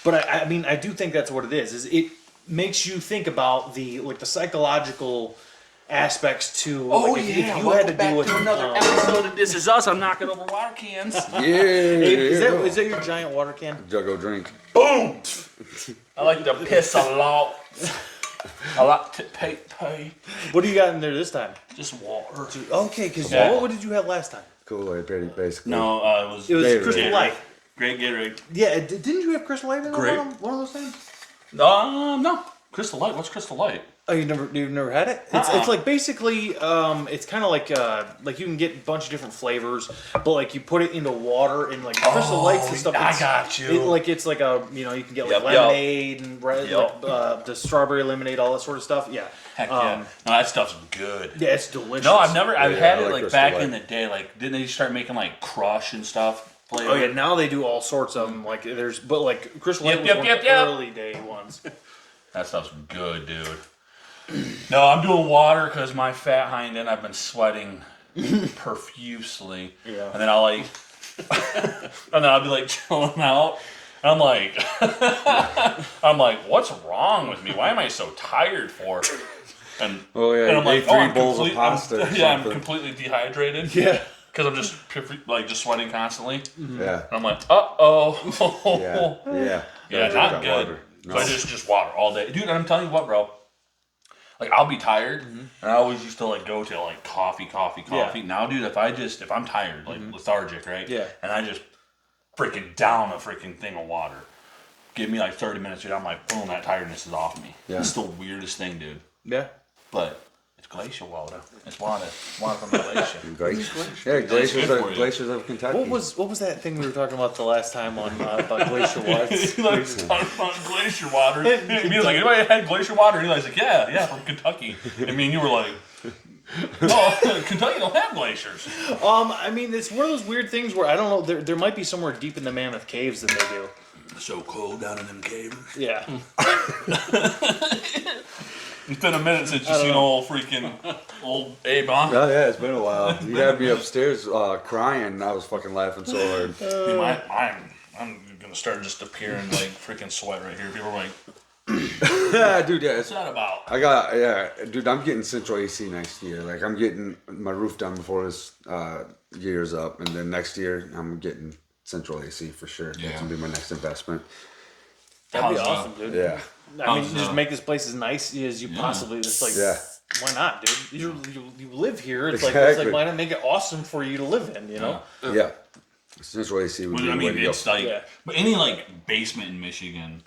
But I mean, I do think that's what it is it makes you think about the psychological aspects to if you had to deal with another episode of This Is Us. I'm knocking over water cans. Yeah. is that your giant water can? Juggo drink. Boom. I like to piss a lot. I like to pay. What do you got in there this time? Just water. Okay, because Yeah. what did you have last time? Kool-Aid, basically. No, it was Crystal Gatorade. Light. Great Gatorade. Yeah, didn't you have Crystal Light in Grape. one of those things? No. Crystal Light. What's Crystal Light? Oh, you've never had it? It's like basically it's kind of like you can get a bunch of different flavors, but you put it into water and Crystal Lights and stuff. I got you. It's like a you can get Yep, lemonade and Yep. the strawberry lemonade, all that sort of stuff. Yeah. Heck yeah. No, that stuff's good. Yeah, it's delicious. No, I've had I it like Crystal back Light. in the day. Didn't they start making Crush and stuff? Flavor? Oh yeah, now they do all sorts of them. Crystal Light was Yep, one yep, of yep. the early day ones. That stuff's good, dude. No, I'm doing water because my fat hind end, I've been sweating profusely. Yeah. And then and then I'll be chilling out. And I'm like, what's wrong with me? Why am I so tired for? And Oh yeah, and I'm you ate like, three bowls of pasta. Or I'm something. completely dehydrated. Yeah. Because I'm just sweating constantly. Yeah. And I'm like, uh-oh. Yeah. Yeah, Gotta drink not that good. water. So I just water all day, dude. And I'm telling you what, bro. I'll be tired, and I always used to go to coffee. Yeah. Now, dude, if I'm tired, lethargic, right? Yeah. And I just freaking down a freaking thing of water. Give me 30 minutes, dude. I'm boom, that tiredness is off me. Yeah. It's the weirdest thing, dude. Yeah. But it's glacier water. It's water from the glacier. Yeah, good for you. glaciers of Kentucky. What was that thing we were talking about the last time on about glacier waters? Talking about glacier water. And me was like, anybody had glacier water? And Eli's like, yeah, from Kentucky. And me and you were like, no, Kentucky don't have glaciers. I mean, it's one of those weird things where I don't know. There might be somewhere deep in the Mammoth Caves that they do. So cold down in them caves. Yeah. It's been a minute since you've seen old Abe, huh? Oh yeah, it's been a while. You had me upstairs crying, and I was fucking laughing so hard. Dude, I'm gonna start just appearing freaking sweat right here. People are like, Yeah, dude. Yeah, what's that about? dude. I'm getting central AC next year. I'm getting my roof done before this year's up, and then next year I'm getting central AC for sure. Yeah. That's gonna be my next investment. That'd be How's awesome, dude. Yeah. I mean, just make this place as nice as you possibly. It's Yeah. why not, dude? You live here. It's Exactly. why not make it awesome for you to live in? You know. Yeah. Central AC would be I the way mean, to it's go. but any basement in Michigan,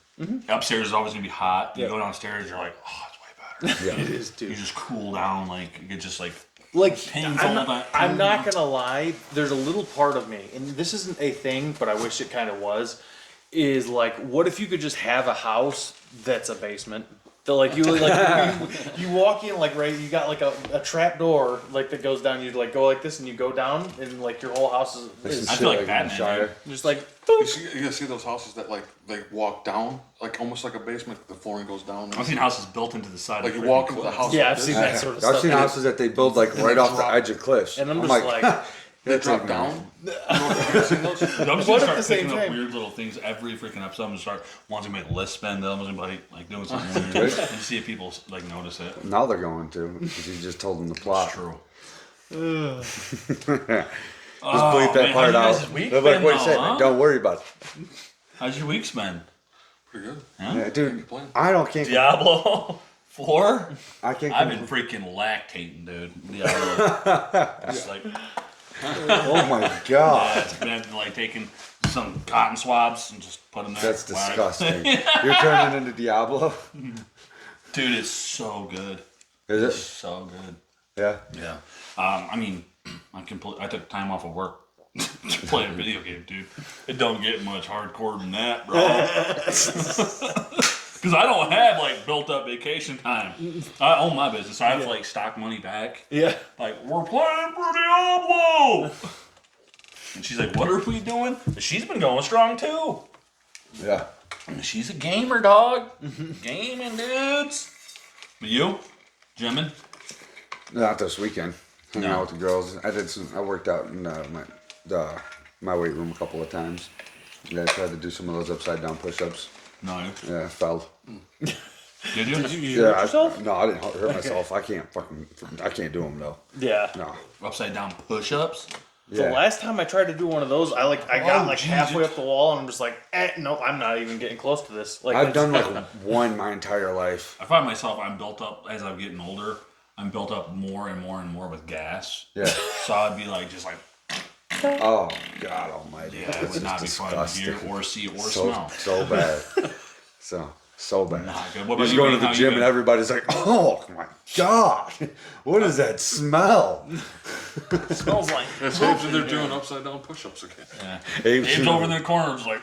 upstairs is always gonna be hot. You Yeah. go downstairs, you're like, oh, it's way better. Yeah. It is, dude. You just cool down, you just I'm all not, that- I'm not gonna lie. There's a little part of me, and this isn't a thing, but I wish it kind of was. Is what if you could just have a house that's a basement? So you walk in right, you got a trap door that goes down. You go like this, and you go down, and your whole house is I feel like in Batman, Shire. just You see those houses that they walk down, almost like a basement. The flooring goes down. I've seen houses built into the side. Like of you walk freaking into the cliffs. house. yeah. like I've this, seen that sort of stuff. I've seen houses that they build right off the drop- edge of cliffs. And I'm I'm just like, They drop down. Have you seen those? I'm just What gonna at start the same picking up time? weird little things every freaking episode. I'm gonna start one's gonna make list spin, the other one's gonna be doing something weird, and see if people notice it. now they're going to because you just told them the plot. It's true. Just bleep that man, part how you out. guys' week They're like, been what you though, said, huh? don't worry about it. How's your week's been? Pretty good. Yeah, dude, complain. can't. Diablo 4? I can't. I've been freaking lactating, dude. Diablo. Just Oh my god, been taking some cotton swabs and just put them there. that's disgusting. You're turning into Diablo. Dude, it's so good. Is It's it? so good. Yeah. Yeah. I mean, I took time off of work to play a video game, dude. It don't get much hardcore than that, bro. Because I don't have built up vacation time. I own my business, so I have to stock money back. Yeah. We're playing for Diablo. And she's like, what are we doing? She's been going strong too. Yeah. She's a gamer, dog. Gaming dudes. But you, Jimin? Not this weekend. Hanging No. out with the girls. I worked out in my weight room a couple of times. Yeah, I tried to do some of those upside down push-ups. No. Yeah, I fell. Did you? Did you hurt yourself? No, I didn't hurt myself. I can't do them though. Yeah. No. Upside down push-ups? The Yeah. last time I tried to do one of those, I got like Jesus. halfway up the wall, and I'm just like, no, I'm not even getting close to this. Like I've it's- done like one my entire life. I find myself, I'm built up, as I'm getting older, I'm built up more and more and more with gas. Yeah. So I'd be like, just like, Oh God Almighty. yeah, it would not be fun to hear or see or so smell. so bad. So bad. Not good. What You about just you, go to Wayne? the How you gym been? and everybody's like, "Oh my God, what is that smell?" smells like. That's Abe's in there doing upside down push-ups again. Yeah. Abe's Abe's over in the corner, just like,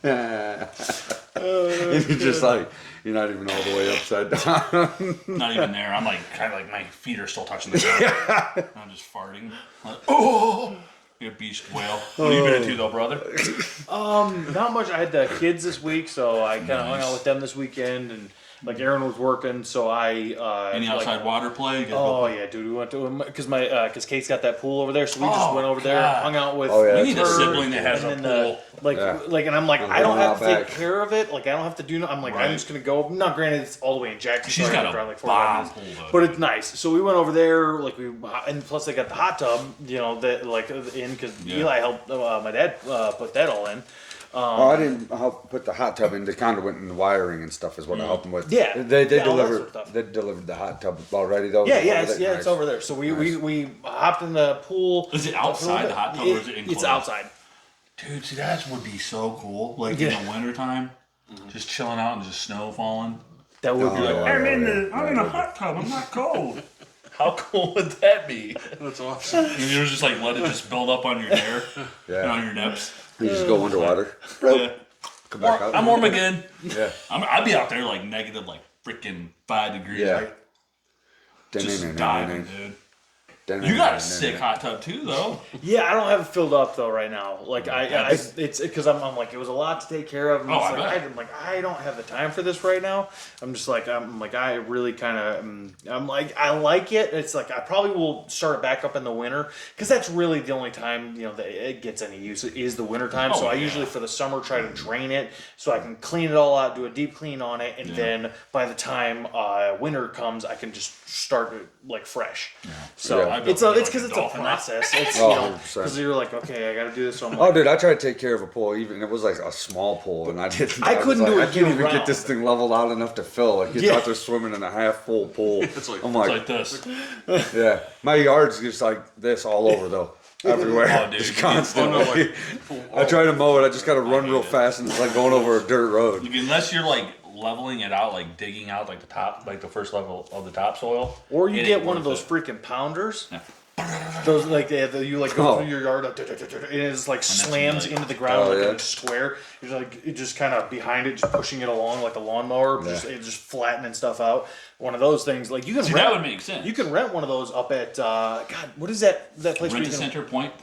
And you're just like, you're not even all the way upside down. not even there. I'm like, kind of like my feet are still touching the ground. I'm just farting. Like, oh, be a beast whale. What have you been into though, brother? Not much. I had the kids this week, so I kind of hung out with them this weekend, and like Aaron was working, so I Any like, outside water play? You guys Oh yeah, dude. We went to because Kate's got that pool over there, so we just Oh, went over there, God. hung out with. Oh, yeah, we need a that's sibling that has a and then pool. and I'm like, I'm I don't going have to out take back. care of it. Like I don't have to do. I'm like, Right. I'm just gonna go. Not granted, it's all the way in Jackson. She's so I got have to a drive, like 45 bomb minutes. pool, though. But it's nice. So we went over there, like and plus they got the hot tub. You know that like in because Yeah. Eli helped my dad put that all in. Oh, I didn't help put the hot tub in. The conduit and the wiring and stuff is what I helped them with. Yeah. they Yeah, all that delivered sort of stuff. they delivered the hot tub already though. Yeah, Over yeah, it's, there? yeah, it's Nice. over there. So we hopped in the pool. Is it outside the hot tub, or is it enclosed? It's outside. Dude, see, that would be so cool. Like in the wintertime, just chilling out and just snow falling. That would Oh, be like, yeah. I'm in a hot tub. I'm not cold. How cool would that be? That's awesome. And you just like let it just build up on your hair Yeah. and on your nips. You just go underwater. Yeah. Come back out. I'm warm again. Yeah. I'd be out there like negative like freaking 5 degrees. Yeah. Like, just diving, dude. You got a sick hot tub too, though. yeah, I don't have it filled up though right now. Like it's because I'm like it was a lot to take care of. And Oh, it's I like, bet. I'm like I don't have the time for this right now. I'm just like I really kind of I'm like I like it. It's like I probably will start it back up in the winter because that's really the only time that it gets any use is the winter time. Oh, so I yeah. usually for the summer try to drain it so I can clean it all out, do a deep clean on it, and then by the time winter comes, I can just start it like fresh. So Yeah. I it's built it's like because a it's a dolphin. process. It's Oh, 100%. because you're like, okay, I got to do this. So I'm Oh, like, dude, I tried to take care of a pool. Even it was like a small pool, and I didn't. I was couldn't like, do it I can't even year-round. get this thing leveled out enough to fill. Like kids Yeah. out there swimming in a half full pool. It's like- I'm It's like, like this. yeah, my yard's just like this all over though, everywhere, Oh, dude, just you- constantly. Oh, no, like, I try to mow it. I just got to run real fast, and it's like going over a dirt road. Unless you're like leveling it out, like digging out like the top, like the first level of the topsoil. or you it get ain't one of worth those it. freaking pounders. Yeah. Those like you like go Oh. through your yard and it just like slams like- into the ground Oh, like yeah. in a square. You're like it just kind of behind it, just pushing it along like a lawnmower, Yeah. just flattening stuff out. One of those things like you can See, rent. that would make sense. You can rent one of those up at God. What is that place? Rent where a you can, center point.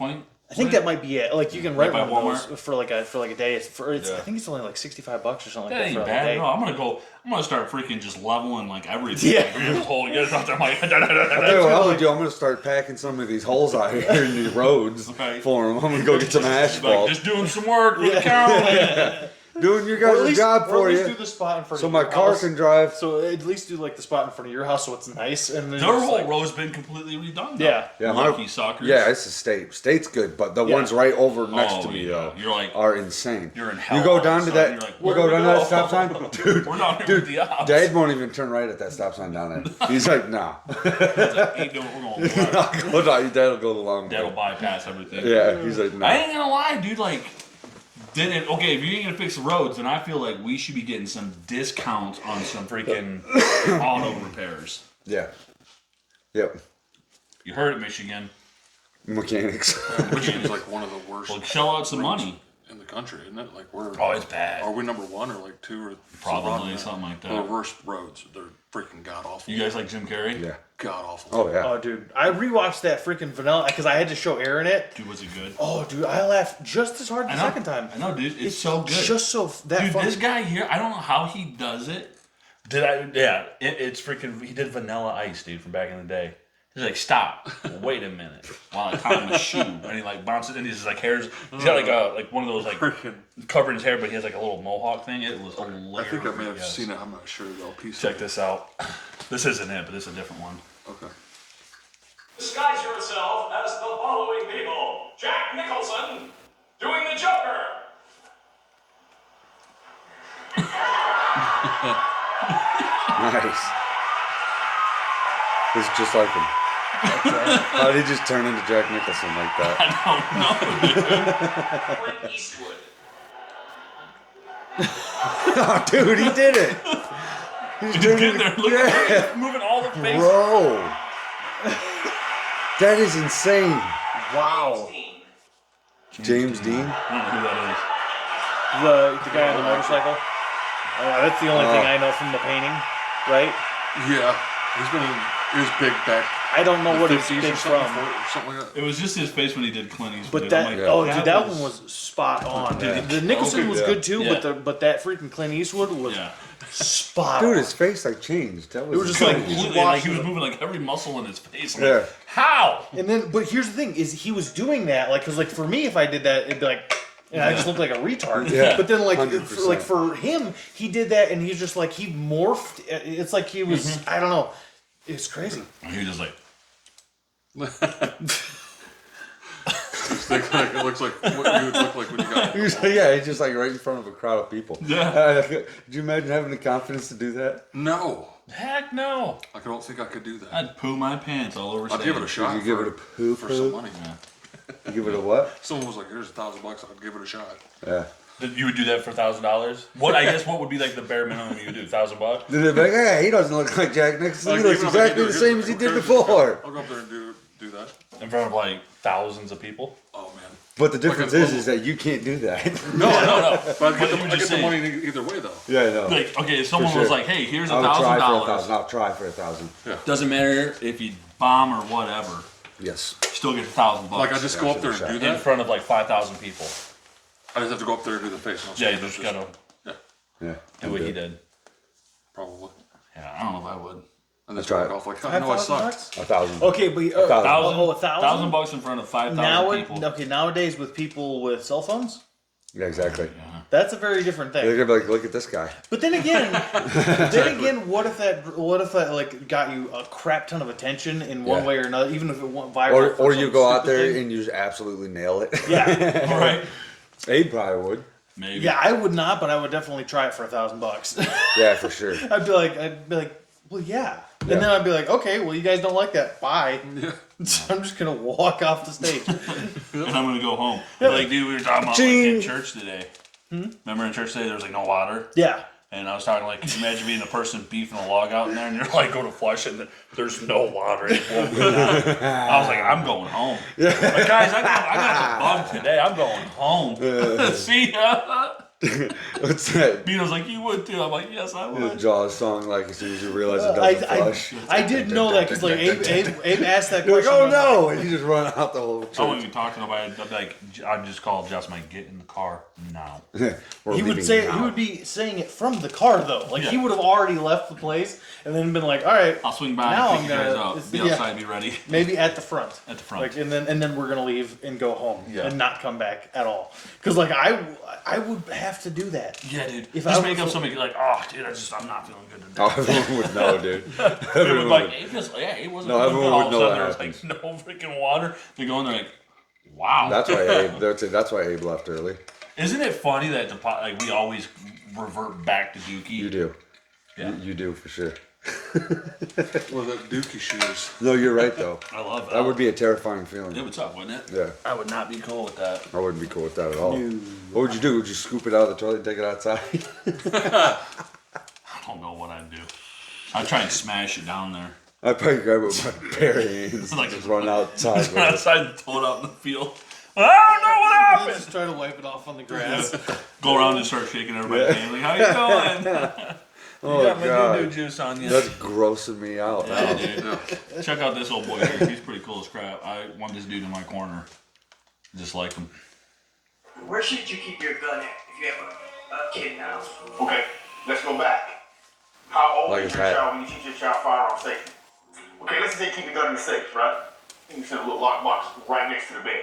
I think that might be it. Like you can rent Right by one of Walmart? those for like a day. It's Yeah. I think it's only like $65 or something like That that ain't for a bad day. at all. I'm gonna start freaking just leveling like everything. Yeah. Like, you're just holding it out there. I'm like, I tell you what I'm gonna do. I'm gonna start packing some of these holes out here in the roads Okay. for them. I'm gonna go get some like asphalt. just doing some work with the county. Doing your Or at guys' least, job or for at least you, do the spot in front so of my your car house. can drive. So at least do like the spot in front of your house so it's nice and then Their just, whole like, row's been completely redone. though. Yeah. Yeah, my- Lucky suckers. Yeah, it's a state. State's good, but the Yeah. ones right over next Oh, to me yeah. though You're like- are insane. you're in hell You go all down of to a that. sudden, you're like, you where go do we down to that go? stop sign, dude. We're down here with the ops. Dad won't even turn right at that stop sign down there. He's like, nah. Ain't doing, we're going left. Go down. Dad'll go the long That'll way. bypass everything. Yeah, he's like, I nah. ain't gonna lie, dude. Like, then okay, if you ain't gonna fix the roads, then I feel like we should be getting some discounts on some freaking auto repairs. Yeah. Yep. You heard it, Michigan. Mechanics. Michigan's like one of the worst Well, shell out some money. in the country, isn't it? Like we're Oh, it's bad. Are we number one or like two or Probably something like that. The worst roads. They're freaking god awful. You guys like Jim Carrey? Yeah. God awful. Oh yeah. Oh, dude, I rewatched that freaking Vanilla because I had to show Aaron it. Dude, was it good? Oh, dude, I laughed just as hard the I know. second time. I know, dude. It's so good. Just so that Dude, funny. this guy here, I don't know how he does it. Yeah, it's freaking. He did Vanilla Ice, dude, from back in the day. He's like, stop. Wait a minute. While I tie him a shoe, and he like bounces, and he's just like hairs. He's got like one of those like covering his hair, but he has like a little mohawk thing. It was I hilarious. think I may have seen it. I'm not sure though. Piece Check of it. this out. This isn't it, but this is a different one. Okay. Disguise yourself as the following people. Jack Nicholson doing the Joker. Nice. It's just like him. How did he just turn into Jack Nicholson like that? I don't know. Clint Eastwood. Oh, dude, he did it. He's Just doing get there. Look at yeah. him moving all the faces. Bro. That is insane. Wow. James Dean? I don't know who that The guy on the motorcycle. That's the only thing I know from the painting, right? Yeah, he was big back. I don't know what it's 50s big or something, from. something like is. that. It was just his face when he did Clint Eastwood. But dude. that I'm like, dude, that one was spot on. Yeah. The Nicholson was Yeah. good too, Yeah. but that freaking Clint Eastwood was yeah. spot Dude, on. his face like changed. That was, It was just like- insane. Just Completely, like, he watching was it. moving like every muscle in his face. I'm Yeah. like, how? And then, but here's the thing: is he was doing that like, cause like for me, if I did that, it'd be like, and I just looked like a retard. Yeah. But then like, 100%. like for him, he did that, and he's just like he morphed. It's like he was. I don't know. It's crazy. And he was just like, It looks like what you would look like when you got. He was like, yeah, he's just like right in front of a crowd of people. Yeah. Could you imagine having the confidence to do that? No, heck no. I don't think I could do that. I'd poo my pants all over I'd give it a stage. shot. you give for, it a poo for poo? some money. You give it a what? Someone was like, "Here's $1,000. I'd give it a shot." Yeah. You would do that for $1,000? What I guess what would be like the bare minimum you would do? $1,000? Then they'd be like, hey, he doesn't look like Jack Nicholson. He Like, looks even if I exactly could the do it, same as he who did cares? before. I'll go up there and do that. In front of like thousands of people? Oh man. But the difference Like a- is that you can't do that. No. But I But get, you the, were I just get the saying- money either way though. Yeah, I know. Like, okay, if someone For was sure. like, hey, here's I would try for $1,000. 1,000. I'll try for 1,000. Doesn't matter if you bomb or whatever. Yes. You still get $1,000. Like I just Yeah, go I up there should and do in that. front of like 5,000 people. I just have to go up there and do the face. No, Yeah, you just gotta Yeah. do what he did. probably. Yeah, I don't know if I would. And then try try it it. off like, no, I sucked. 1,000. Okay, but $1,000. oh, $1,000. $1,000 in front of 5,000 Now, people. okay, nowadays with people with cell phones, Yeah, exactly. that's a very different thing. They're gonna be like, look at this guy. But then again, what if that like got you a crap ton of attention in one Yeah. way or another, even if it went viral? Or for you some go out stupid there thing? and you just absolutely nail it. Yeah, All right. Abe probably would. Maybe. yeah, I would not, but I would definitely try it for $1,000. Yeah, for sure. I'd be like, well, yeah. And Yeah. then I'd be like, okay, well, you guys don't like that. Bye. Yeah. So I'm just gonna walk off the stage. And I'm gonna go home. Like, dude, we were talking about like, in church today. Remember in church today there was like no water? Yeah. And I was talking like, can you imagine being the person beefing a log out in there and you're like, go to flush it and there's no water. It won't go down. I was like, I'm going home. Like, guys, I got the bug today. I'm going home. See ya. What's that? Bino's like, you would too. I'm like, yes, I The would. Jaws song, like as soon as you realize it doesn't flush. I did know that because like Abe asked that You're like, question. oh no! And you just run out the whole I church. wouldn't even talk to nobody. I'd be like, I'd just call Jess, like, get in the car now. We're He would leaving say now. he would be saying it from the car though. Like he Yeah. would have already left the place and then been like, all right, I'll swing by Now and pick I'm you guys gonna- up. Be yeah. outside, be ready. maybe at the front. At the front. Like and then we're gonna leave and go home Yeah. and not come back at all. Because like I would have to do that. Yeah, dude. If Just I make was- up something like, oh, dude, I'm not feeling good today. Oh, everyone would know, dude. It was Everyone like, would. it just, yeah, it wasn't No, feeling everyone good. All would of know a sudden, that there was like no freaking water. They go in there like, wow. That's why Abe. That's why Abe left early. Isn't it funny that like we always revert back to Dookie? You do. Yeah. You do for sure. Well, that Dookie shoes. No, you're right though. I love that. That would be a terrifying feeling. It would suck, wouldn't it? Yeah, I would not be cool with that. I wouldn't be cool with that at all. What would you do? Would you scoop it out of the toilet and take it outside? I don't know what I'd do. I'd try and smash it down there. I'd probably grab it with my bare hands Like- and just run outside with it. Outside and throw it out in the field. I don't know what happened. Just try to wipe it off on the grass. Go around and start shaking everybody's hand. Like, how you doing? Oh You got my god, doo-doo juice on you. that's grossing me out Yeah, now. dude. Check out this old boy here. He's pretty cool as crap. I want this dude in my corner. Just like him. Where should you keep your gun at if you have a kid now? Okay, let's go back. How old Like is his your hat. child when you teach your child firearm safety? Okay, let's say keep your gun in the safe, right? You see a little lockbox right next to the bed.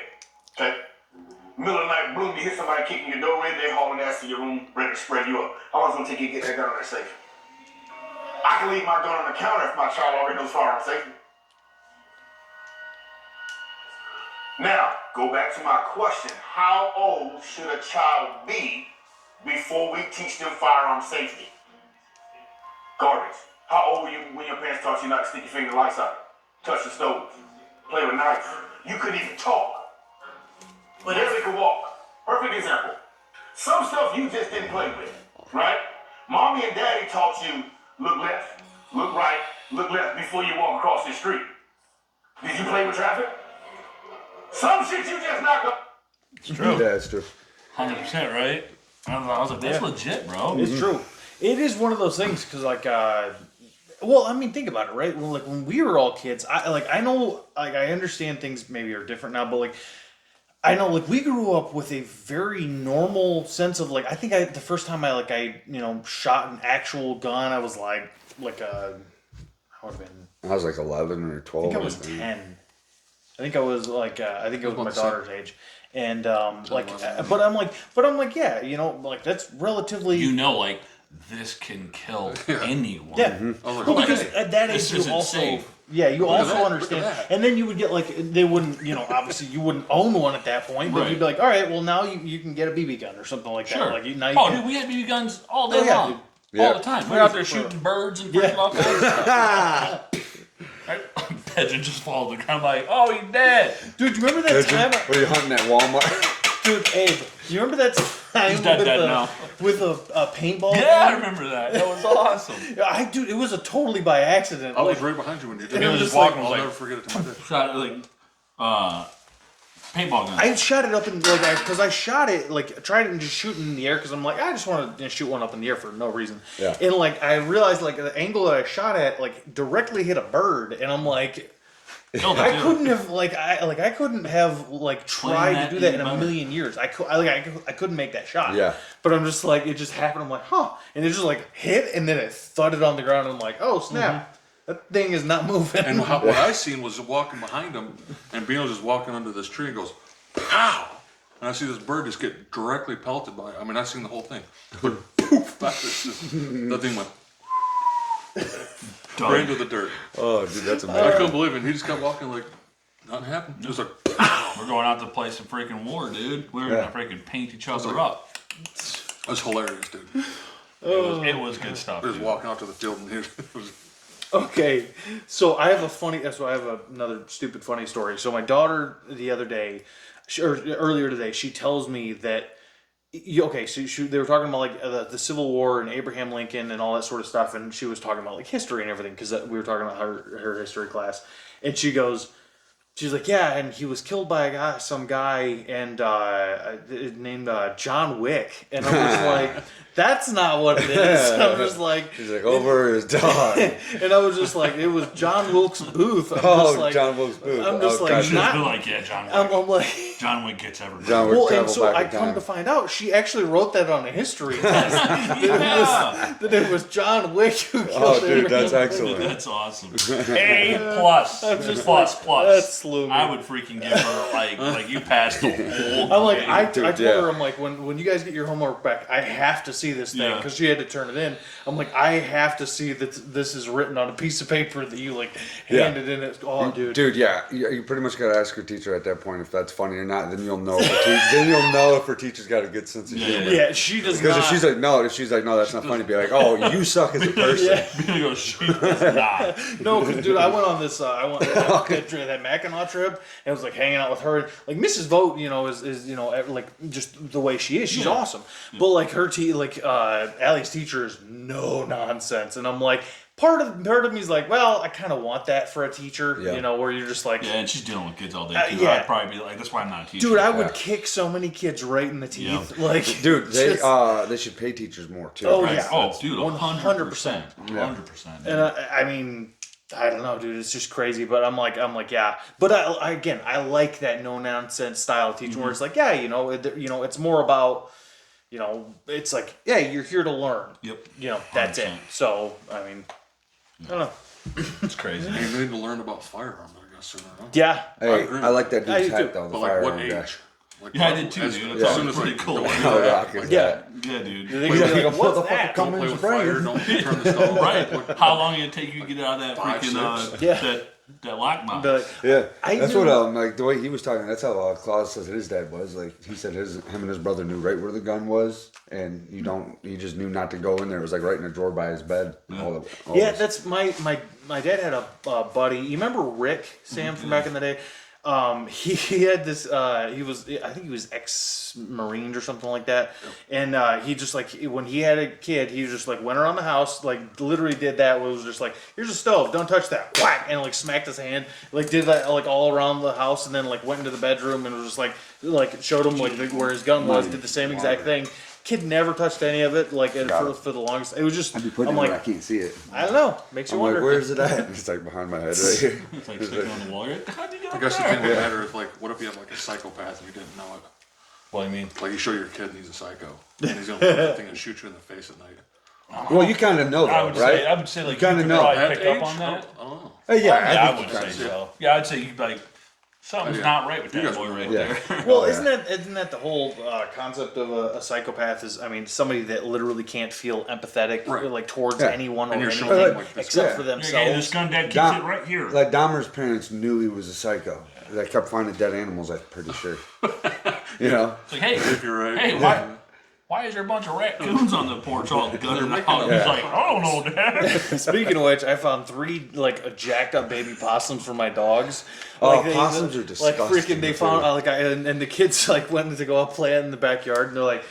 Okay? Middle of the night, boom, you hit somebody kicking your door in, they hauling ass to your room, ready to spread you up. How long is it gonna take you to get that gun on that safe? I can leave my gun on the counter if my child already knows firearm safety. Now, go back to my question. How old should a child be before we teach them firearm safety? Garbage. How old were you when your parents taught you not to stick your finger in the light socket, touch the stove, play with knives? You couldn't even talk. But barely could walk. Perfect example. Some stuff you just didn't play with, right? Mommy and daddy taught you look left, look right, look left before you walk across the street. Did you play with traffic? Some shit you just not gonna. It's true. Yeah, it's true. 100%, right? I was like, that's legit, bro. It's true. It is one of those things because, like, well, I mean, think about it, right? Well, like when we were all kids, I know, like, I understand things maybe are different now, but like, I know, like, we grew up with a very normal sense of like. I think the first time I shot an actual gun, I was like I would have been. I was like 11 or 12. I think I was 10. I think I was like, I think it was my daughter's age, and but I'm like, yeah, like that's relatively. Like, this can kill anyone. Yeah, well, because that This age you isn't also, safe. yeah, you also that, understand, look at that. and then you would get like they wouldn't, obviously you wouldn't own one at that point, but Right. you'd be like, all right, well now you can get a BB gun or something like Sure. that. Like now you Oh, can, dude, we had BB guns all day Oh, yeah, long. dude. Yeah. All the time. We're out there shooting birds and freaking all kinds of stuff. Pigeon just falls to the ground like, oh, he's dead. dude, do you remember that time? Were you hunting at Walmart? Dude, Abe, do you remember that time He's dead now. with a paintball? Yeah, I gun? remember that. That was awesome. Dude, it was a totally by accident. I was Like, right behind you when you did And it it. was just just like, walking, I'll like, never forget it to my day. shot like paintball gun. I shot it up in because I shot it like tried to just shoot it in the air because I'm like I just want to shoot one up in the air for no reason. Yeah. And like I realized like the angle that I shot at like directly hit a bird, and I'm like Killed it, I too. couldn't have I couldn't have like tried that to do that in even a better. million years. I couldn't make that shot. Yeah. But I'm just like it just happened. I'm like and it just like hit and then it thudded on the ground. And I'm like oh snap. That thing is not moving. And what I seen was walking behind him, and Beano's just walking under this tree and goes, pow! And I see this bird just get directly pelted by it. I mean, I seen the whole thing. But poof! That thing went right into the dirt. Oh, dude, that's I amazing. couldn't believe it. He just kept walking like nothing happened. It was like, We're going out to play some freaking war, dude. We're Yeah. gonna freaking paint each other up. it was hilarious, dude. It was good stuff. He was dude. walking out to the field and it was Okay, so I have another stupid funny story. So my daughter the other day, or earlier today, she tells me that. So they were talking about like the Civil War and Abraham Lincoln and all that sort of stuff, and she was talking about like history and everything because we were talking about her history class, and she's like, yeah, and he was killed by some guy and named John Wick, and I was like, that's not what it is. I'm just like, He's like, over his dog. and I was just like, it was John Wilkes Booth. I'm Oh, just like, John Wilkes Booth. I'm just Oh, like, gotcha. Just not. be like, yeah, John Wick. I'm like, John Wick gets everybody. John Wick well, and traveled so back I in come time. to find out she actually wrote that on a history test. Yeah. that it was John Wick who killed Oh, dude, Abraham that's Lincoln. excellent. That's awesome. A plus. Plus. That slew me. I would freaking give her like you passed the whole. I'm like, grade. I told yeah. her, I'm like, when you guys get your homework back, I have to see this thing Yeah. because she had to turn it in. I'm like, I have to see that this is written on a piece of paper that you like handed in. It. Oh, dude. Dude, yeah, you pretty much gotta ask your teacher at that point if that's funny or not. Then you'll know. If her teacher's got a good sense of humor. Yeah, she does Because not. if she's like, no, that's not funny. Be like, oh, you suck as a person. Yeah. Beano goes, she does not. No, because dude, I went on this. I went that Mackinac trip, and it was like hanging out with her. Like Mrs. Vogt, is like just the way she is. She's awesome, but like her Allie's teacher is no nonsense, and I'm like. Part of me is like, well, I kind of want that for a teacher, Yeah. Where you're just like, Yeah, and she's dealing with kids all day too. yeah. I'd probably be like, that's why I'm not a teacher. dude, I would Yeah. kick so many kids right in the teeth, Yeah. like, Dude, they just- should pay teachers more too. Oh, Right. yeah. Oh, dude, 100%. 100%. And I mean, I don't know, dude. It's just crazy. But I'm like, yeah. But I like that no nonsense style of teaching where it's like, yeah, it's more about, it's like, yeah, you're here to learn. Yep. That's it. 100%. So I mean, I don't know. It's crazy. You need to learn about firearms, I guess, sooner. Huh? Yeah. Hey, agree. I like that I dude's do hat though. The But like, what firearm guy. age? Like, Yeah, I did too, as- dude. As That's soon as pretty like, cool. don't How do that. rock is Like, Yeah. Yeah, dude. They're He's gonna be like, like, what the what's fuck that? come Don't play in with your brain? fire. Don't turn the stove. Right. Like, How long did it take you to get out of that 5, freaking 6. Yeah. that lock mount? But Yeah, I that's knew- what like the way he was talking. That's how Claus says his dad was. Like he said, him and his brother knew right where the gun was, and he just knew not to go in there. It was like right in a drawer by his bed. All yeah, this. that's my dad had a buddy. You remember Rick Sam from back in the day? He had this. I think he was ex-marine or something like that. And he just like when he had a kid, he was just like went around the house, like literally did that. Was just like, here's a stove, don't touch that, whack, and like smacked his hand, like did that like all around the house, and then like went into the bedroom and was just like showed him like where his gun was, did the same exact thing. Kid never touched any of it, like and for the longest. It was just I'd be putting I'm it like, where I can't see it. I don't know, makes you I'm wonder. like, where's it at? It's like behind my head right here. It's like sticking on the wall. How'd you get I up guess the there? thing would matter is like, what if you have like a psychopath and you didn't know it? What do you mean? Like you show your kid and he's a psycho, and he's gonna look at the thing and shoot you in the face at night. Well, you kind of know I that, would right? say, I would say like kinda you could know. probably At pick age? up on that. I don't know. Hey, Yeah, I think would you say kinda do. so. Yeah, I'd say you'd be like, something's Yeah. not right with You that guys boy would right know. there. Well, yeah. isn't that the whole concept of a psychopath? Is I mean, somebody that literally can't feel empathetic Right. like towards Yeah. anyone And or you're anything showing them, like, this except guy. for Yeah, this themselves. gun dad keeps Dom- it right here. Like Dahmer's parents knew he was a psycho. They kept finding dead animals. I'm pretty sure. You know. It's like, hey, If you're right. hey, why is there a bunch of raccoons on the porch all gunning out? He's like, I don't know, Dad. Speaking of which, I found 3 like jacked up baby possums for my dogs. Oh, Like, possums are Like disgusting, freaking, they found too. and the kids like went to go out play in the backyard, and they're like,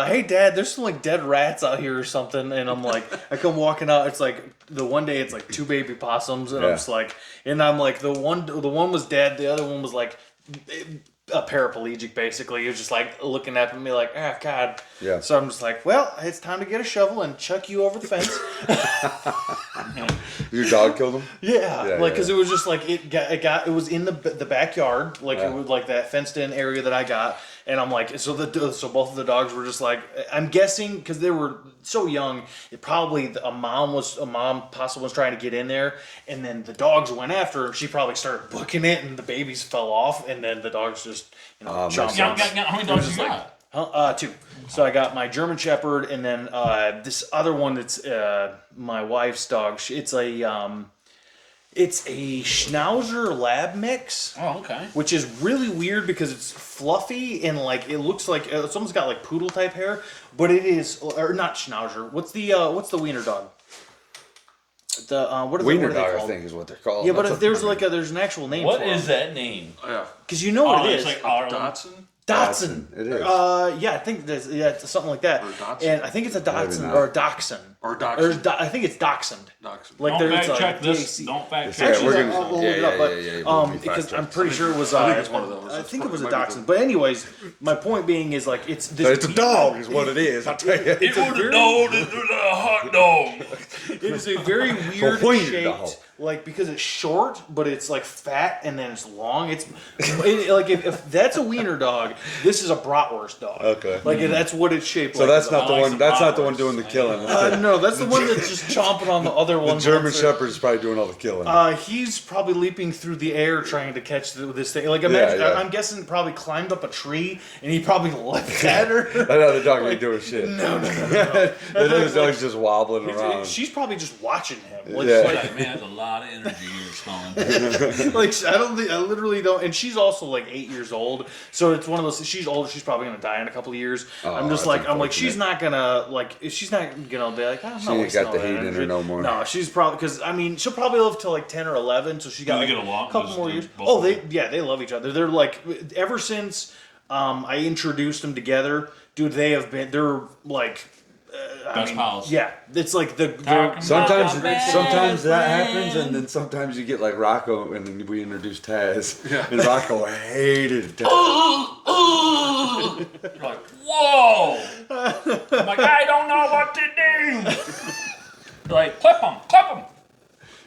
hey Dad, there's some like dead rats out here or something. And I'm like, I come walking out, it's like the one day it's like 2 baby possums, and I'm Yeah. just like, and I'm like, the one was dead, the other one was like a paraplegic basically. He was just like looking at me like, ah, God. Yeah. So I'm just like, well, it's time to get a shovel and chuck you over the fence. Your dog killed him. Yeah, Yeah, like yeah. because it was just like it was in the backyard, like Yeah. it was like that fenced in area that I got, and I'm like, so both of the dogs were just like, I'm guessing because they were so young, it probably a mom possum was trying to get in there, and then the dogs went after her. She probably started booking it, and the babies fell off, and then the dogs just chomped Yeah, on. how many dogs you got? 2. So I got my German Shepherd, and then this other one that's my wife's dog. It's a Schnauzer Lab mix, Oh, okay. which is really weird because it's fluffy and like it looks like it's almost got like poodle type hair, but it is or not Schnauzer. What's the wiener dog? The what is Wiener what are they dog, I called? think, is what they're called. Yeah, but That's if there's there's an actual name. What for is them. that name? Yeah. Because you know what it it's is. like Arlen. Dotson? Dotson. It is. Yeah, I think there's it's something like that. Or Dotson. And I think it's a Dotson not. or a Dachshund. Or Dachshund. I think it's Dachshund. Dachshund. Like Don't there's fact check this. DAC. Don't fact Yeah, check Actually, we're this. gonna- I'll look yeah, it up, yeah, but yeah, yeah, we'll be because fact I'm checked. pretty sure it was. I think it's one of those. I It's think it was a might be Dachshund. But anyways, my point being is like it's this. It's a dog, is what it is. I'll tell you. It was a dog. It was a hot dog. It is a very weird wiener shaped, dog. like because it's short, but it's like fat and then it's long. It's like if that's a wiener dog, this is a bratwurst dog. Okay. Like that's what it's shaped. So like. that's not the like one. some That's not the bratwurst. one doing the killing. No, that's the one that's just chomping on the other The one. German Shepherd is probably doing all the killing. He's probably leaping through the air trying to catch this thing. Like imagine, yeah. I'm guessing probably climbed up a tree and he probably leapt at her. That other dog ain't doing shit. No. That other dog's just wobbling around. She's probably just watching him. Like, Yeah. Like, man, that's a lot of energy you're expelling. like I literally don't. And she's also like 8 years old, so it's one of those. She's older. She's probably gonna die in a couple of years. I'm just that's like she's unfortunate. not gonna she's not gonna be like, oh, She ain't got the heat in her no more. No, she's probably because I mean she'll probably live till like 10 or 11, so she got they like, get along? a couple Does more the- years. both Oh, of they love each other. They're like ever since I introduced them together, dude. They're like. Best pals. Yeah, it's like they're Sometimes, About my sometimes that best happens, friend. and then sometimes you get like Rocco, and then we introduce Taz, Yeah. and Rocco hated Taz. You're like, whoa! I'm like, I don't know what to do. You're like, clip him,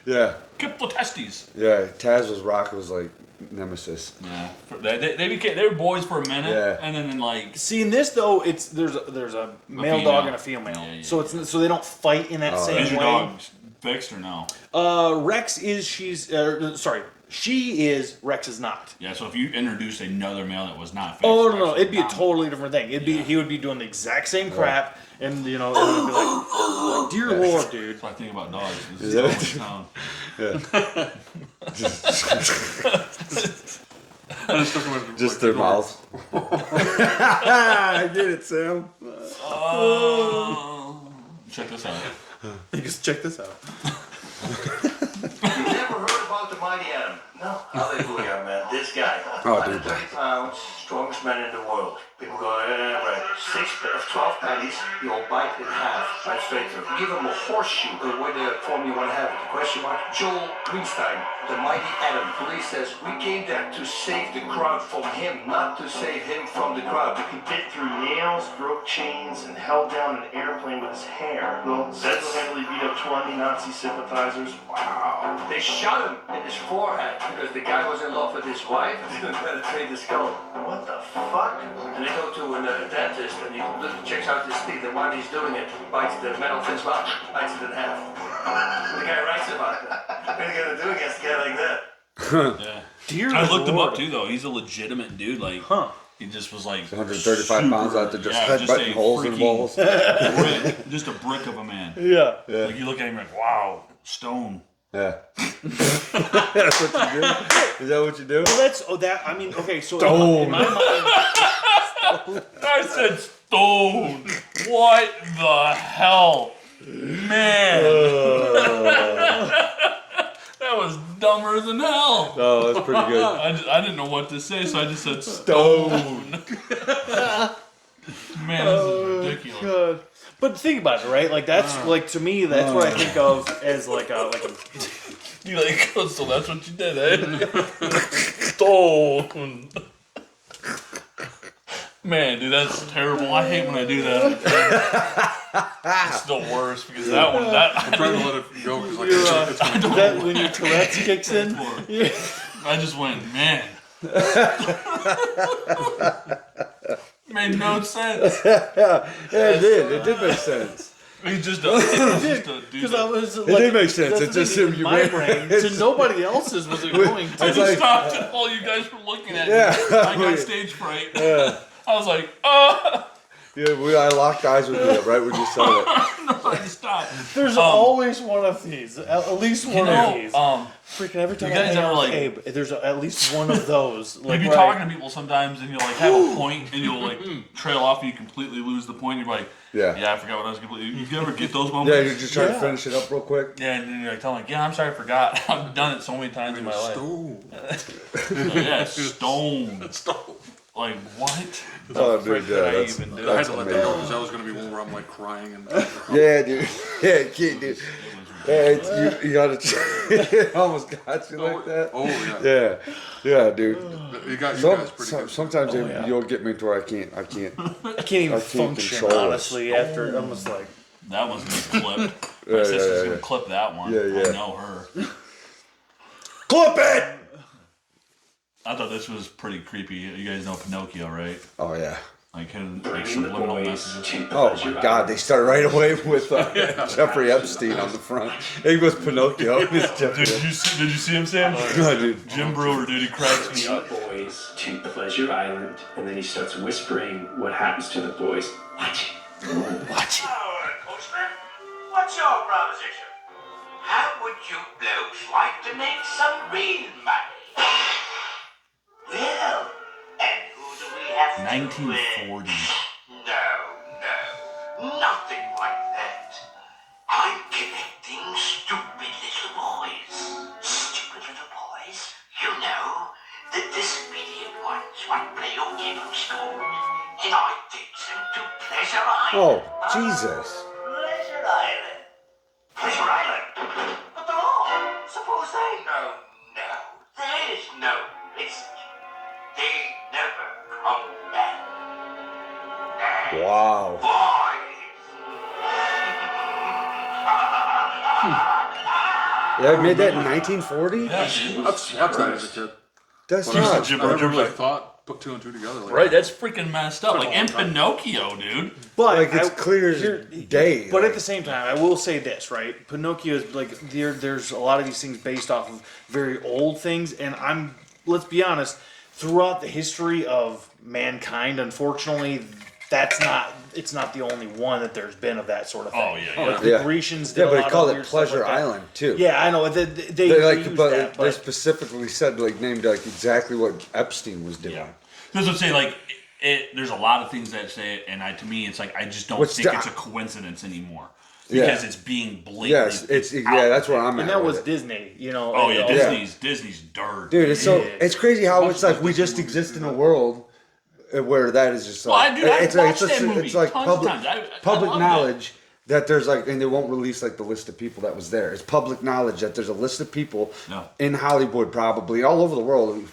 Yeah, clip the testes. yeah. Taz was Rocco's like nemesis. Yeah, they were boys for a minute, Yeah. and then like See, in this though, there's a male female. dog and a female, Yeah, so it's so they don't fight in that Oh, same is your way. dog fixed or no? Rex is she is Rex is not. Yeah, so if you introduced another male that was not fixed, Oh no, Rex no, would it'd be a not- totally different thing. It'd be he would be doing the exact same crap, and it would be like dear lord, dude. That's what I think about dogs. This is all in town. I just took him with, Just like, their the mouths. I get it, Sam. Check this out. You just check this out. You never heard about the mighty Adam? No. Hallelujah, man. This guy. Oh, dude. 130 pounds, strongest man in the world. People go, right. 12 pennies, you'll bite in half. Right straight through. Give him a horseshoe. What form you want to have it? The question mark? Joel Greenstein, the mighty Adam. Police says, we came there to save the crowd from him, not to save him from the crowd. He bit through nails, broke chains, and held down an airplane with his hair. Single-handedly beat up 20 Nazi sympathizers. Wow. They shot him in his forehead because the guy was in love with his wife and didn't penetrate the skull. What the fuck? And they go to a dentist and he checks out his teeth, and while he's doing it, he bites the metal of his mouth, bites it in half. The guy writes about that. What are you gonna do against a guy like that? Yeah. Dear I looked him lord. up too, though. He's a legitimate dude. Like, Huh. he just was like 135 pounds out there just yeah, just headbutting a holes in freaking walls. brick, just a brick of a man. Yeah. Like you look at him like, wow, stone. Yeah. That's what you do? Is that what you do? Well, that's I mean, okay, so Stone. in my mind, I said stone. What the hell, man? That was dumber than hell. Oh, that's pretty good. I didn't know what to say, so I just said stone. Man, this is ridiculous. God. But think about it, right? Like that's like to me, that's what I think of as like a You like, oh, so that's what you did, eh? Stone. Man, dude, that's terrible. I hate when I do that. It's the worst because that one, I'm trying to let it go because like it's gonna that when your Tourette's kicks in. Yeah. I just went, man. Made no sense. Yeah, it did. It did make sense. He's just a dude. Because I was like, did make sense. that's It the just thing, seemed in you my made- brain to nobody else's was it going I to. It's just like- stopped and all you guys were looking at Yeah. me. I got stage fright. I was like, oh. Yeah, I locked eyes with you right when you said it. I just stopped. There's always one of these, at least one of these. Freaking every time you I guys hang ever, out with like- Abe, there's at least one of those. Like You'll be talking to people sometimes and you'll like have a point and you'll like trail off and you completely lose the point. You're like, Yeah. I forgot what I was completely. You ever get those moments? Yeah, you're just trying to finish it up real quick. Yeah, and then you're like telling, yeah, I'm sorry, I forgot. I've done it so many times in my life. stone. Yeah, stone. Stone. Like what? Oh, frick dude, did yeah, I that's, even do? I had that's to let that go amazing. because that was gonna be one where I'm like crying and Yeah, dude. Yeah, you can't do. Yeah, it's, you gotta. It almost got you like that. oh yeah. Yeah, dude. You got you guys pretty good. Sometimes yeah. you'll get me to where I can't. I can't even I can't function, control it. honestly, after I'm just like, That one's gonna be clipped. My Yeah, sister's yeah, gonna yeah. clip that one. Yeah, yeah. I know her. Clip it. I thought this was pretty creepy. You guys know Pinocchio, right? Oh yeah. Like hidden, like Bring the subliminal boys messages. to Oh Pleasure my God! They start right away with Jeffrey Epstein on the front. It was Pinocchio. It's Jeffrey. Did you see him, Sam? Oh, dude. Jim Brewer, dude, he cracks me up. Two boys to Pleasure Island, and then he starts whispering what happens to the boys. Watch it. Watch it. Alright, Postman. What's your proposition? How would you blokes like to make some real money? Well, and who do we have to 1940. No, nothing like that. I'm connecting stupid little boys. Stupid little boys? You know, the disobedient ones what play your game from school. And I take them to Pleasure Island. Oh Jesus! Pleasure Island. Pleasure Island? But the law. Suppose they know. No, there is no blizzard. They never come back. Wow. Boys. Yeah, I made that in 1940. Yeah, dude. I've watched that as a kid. That's But I not. Jim never Roger really like- thought, put two and two together. Like Right, that's freaking messed up. Took a Like long in time. Pinocchio, dude. But Like it's clear as day. But like, at the same time, I will say this, right? Pinocchio is like there's a lot of these things based off of very old things, and let's be honest, throughout the history of mankind, unfortunately, it's not the only one that there's been of that sort of thing. Oh, yeah, Like the yeah. Grecians did yeah, a but lot they of called it weird stuff Pleasure like that. Island too. Yeah, I know. They They like, used but that, they but specifically said like named like exactly what Epstein was doing. Yeah. That's what I'm saying. Like, there's a lot of things that say it, and to me, it's like I just don't What's think the- it's a coincidence anymore Yeah. because it's being blatantly. Yes, that's where I'm at. and that with was it. Disney, you know. Oh yeah, and- Disney's dirt. Dude, it's so Yeah. it's crazy how Much it's like like we Disney just movies exist do in a that. world where that is just Well, like I it's watched that movie it's like tons of public times. I public loved it. knowledge that there's like, and they won't release like the list of people that was there. It's public knowledge that there's a list of people No. in Hollywood, probably all over the world.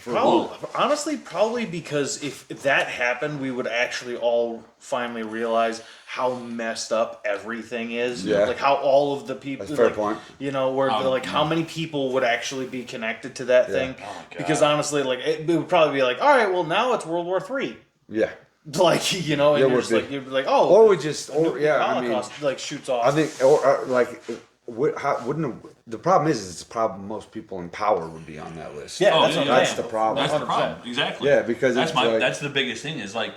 Honestly, probably because if that happened, we would actually all finally realize how messed up everything is. Yeah. Like how all of the people. That's a fair like, point. You know, where like how many people would actually be connected to that thing? Oh my God. Because honestly, like it would probably be like, all right, well now it's World War III. Yeah, Like and Yeah, you're would just be. like you'd be like, oh, or we just, or yeah, I mean, Holocaust like shoots off. I think, or like, the problem is it's a problem. Most people in power would be on that list. Yeah, Oh, that's yeah, what yeah. I'm That's saying. the problem. That's the 100%. problem. Exactly. Yeah, because that's it's like- that's the biggest thing is like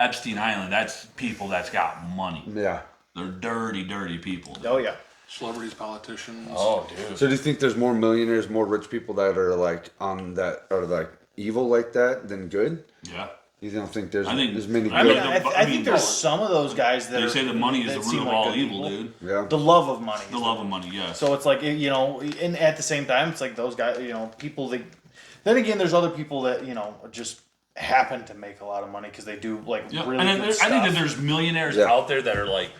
Epstein Island. That's people that's got money. Yeah. They're dirty, dirty people. Dude. Oh yeah. celebrities, politicians. Oh, dude. So do you think there's more millionaires, more rich people that are like on that are like evil like that than good? Yeah. You don't think there's I think- as many I good? mean, I think there's some of those guys that They are, say the money is that the seem root of like all good evil, people. dude. yeah. The love of money. The love of money, yes. So it's like you know, and at the same time, it's like those guys, you know, people that. Then again, there's other people that you know just happen to make a lot of money because they do like Yeah, really and then good I think that stuff. there's millionaires Yeah. out there that are like,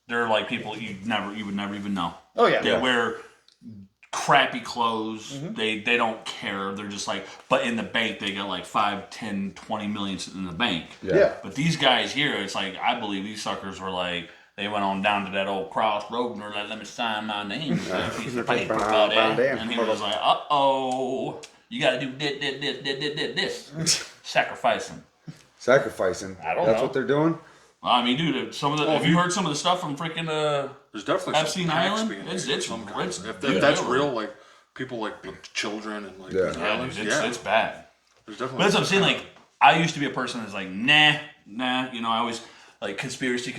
they're like people you would never even know. Oh yeah. They wear crappy clothes. Mm-hmm. They don't care. They're just like, but in the bank they got like 5, 10, 20 million sitting in the bank. Yeah. But these guys here, it's like I believe these suckers were like. They went on down to that old crossroad and were like, let me sign my name to that piece of paper, buddy. And he was like, uh-oh, you got to do this. Sacrificing. Sacrificing. I don't That's know. what they're doing. I mean, dude, have you heard some of the stuff from freaking There's definitely Epstein some tax Island? being It's- made of it's some great. kind. If Dude, that's they were- real, like people like with children and like Yeah. in Yeah, islands, dude, yeah, it's bad. there's But definitely. that's what I'm saying. Like, I used to be a person that's like, nah. You know, I always like conspiracy.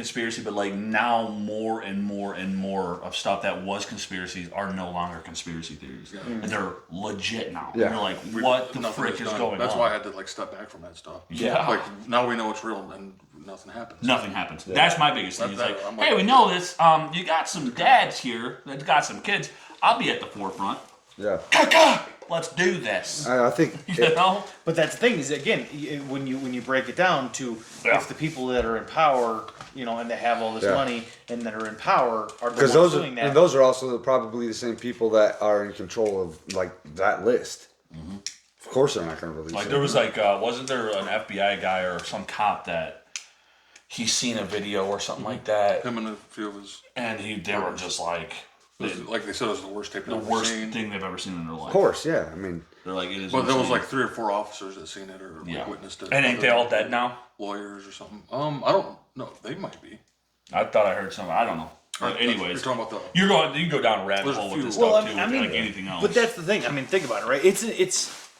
But like now, more and more of stuff that was conspiracies are no longer conspiracy theories. And they're legit now. Yeah. You're like, what the Nothing frick is done. going That's on? why I had to like step back from that stuff. Yeah. Like now we know it's real and nothing happens. Nothing happens. That's my biggest thing. It's That- like, I'm hey, like- we know this. You got some dads here that got some kids. I'll be at the forefront. Yeah. Kaka! Let's do this. I think You know? But that's the thing is again when you break it down to Yeah. if the people that are in power, you know, and they have all this Yeah. money and that are in power are the because ones those are doing that. and those are also probably the same people that are in control of like that list. Of course, they're not going to release Like it. there was like, wasn't there an FBI guy or some cop that he's seen a video or something like that, Him and a few of his, and they were just like like they said, it was the worst tape the they've ever worst seen. thing they've ever seen in their life. Of course, yeah. I mean, They're like, it is. But there was insane. like 3 or 4 officers that seen it or like, yeah. witnessed it. And ain't they all dead now? Lawyers or something. I don't know. They might be. I thought I heard something. I don't know. But You're anyways, talking about the. you go down a rabbit There's a hole with few. this Well, stuff too, I mean, like anything else. But that's the thing. I mean, think about it, right?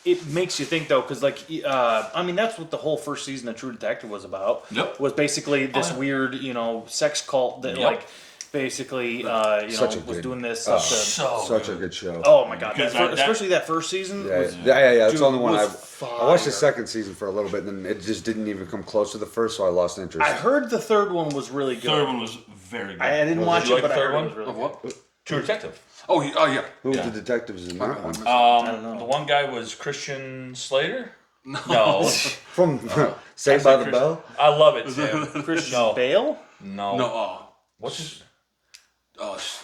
It makes you think though, because like I mean, that's what the whole first season of True Detective was about. Yep. Was basically this yeah. weird, you know, sex cult that Yep. like basically you know Such a was good- doing this. such a good show. Oh my god! Because Especially that first season. Yeah, was, yeah. That's dude, the only one I was watched the fire. second season for a little bit, and then it just didn't even come close to the first, so I lost interest. I heard the third one was really good. third one was very good. I didn't Did watch you it, like but the I third heard one? it was really Of good. what? True Detective. Oh, yeah. Who was Yeah. the detectives in that one? don't know. The one guy was Christian Slater. No, From Saved by the Christian- Bell? I love it, Tim. Christian No. Bale. No. No, What's his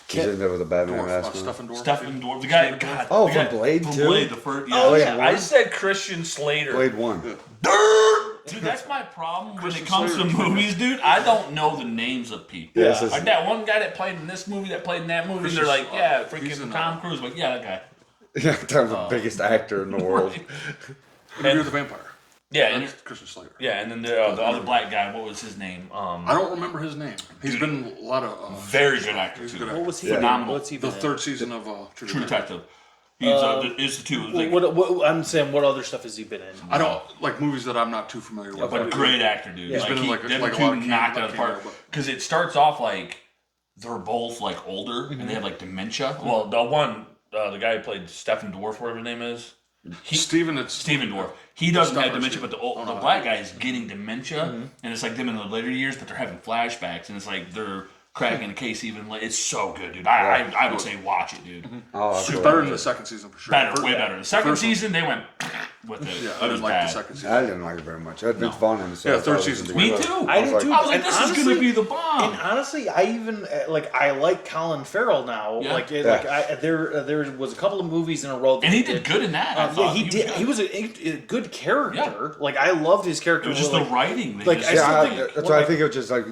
He's in there with a Batman Dwarf, mask on. Stephen Dwarf. Stephen Dwarf? The guy. God, Oh, the from guy- Blade from 2? Blade, the first. Yeah. Oh, Blade yeah. one? I said Christian Slater. Blade 1. Dude, that's my problem when it comes to movies, dude. I don't know the names of people. Yeah, it's Like that one guy that played in this movie, that played in that movie. They're like, yeah, He's freaking in, Tom Cruise. Like, yeah, that guy. Yeah, I'm the biggest actor in the world. Interview with the Vampire. Yeah, and Christian Slater. yeah, and then the other black guy. What was his name? I don't remember his name. He's been in a lot of Very good actor He's a too. good What actor. was he? Phenomenal. What's he The been in? third season of True True Detective. Detective. He's it's the two. Like, What I'm saying, what other stuff has he been in? I don't like movies that I'm not too familiar with. but a great actor, dude. Yeah. Like, been in, like, them like a two lot of knocked cameo- out of the park. cameo, but- Because it starts off like they're both like older and they have like dementia. Well, the one, the guy who played Stephen Dwarf, whatever his name is, Steven, it's Stephen Dwarf. He doesn't have Stephen dementia, but the black guy is getting dementia, and it's like them in the later years, but they're having flashbacks, and it's like they're cracking a case even. It's so good, dude. I would say watch it, dude. Oh, Super better than the second season for sure. Better, way better. The second first one- season, they went with it. Yeah, It I was didn't like bad. the second season. I didn't like it very much. I had Vince Vaughn in it. So Yeah, I thought third it was season's gonna be Me good. too. I did like- too. I was like, And this is honestly- gonna be the bomb. And honestly, I even like I like Colin Farrell now. Yeah. Like, Yeah. like there was a couple of movies in a row. That And he did good in that. I Yeah, thought. he did. good. He was a good character. Like I loved his character. It was just like, the writing. like, Just, I Yeah, still I, think- that's well, why I think it was just like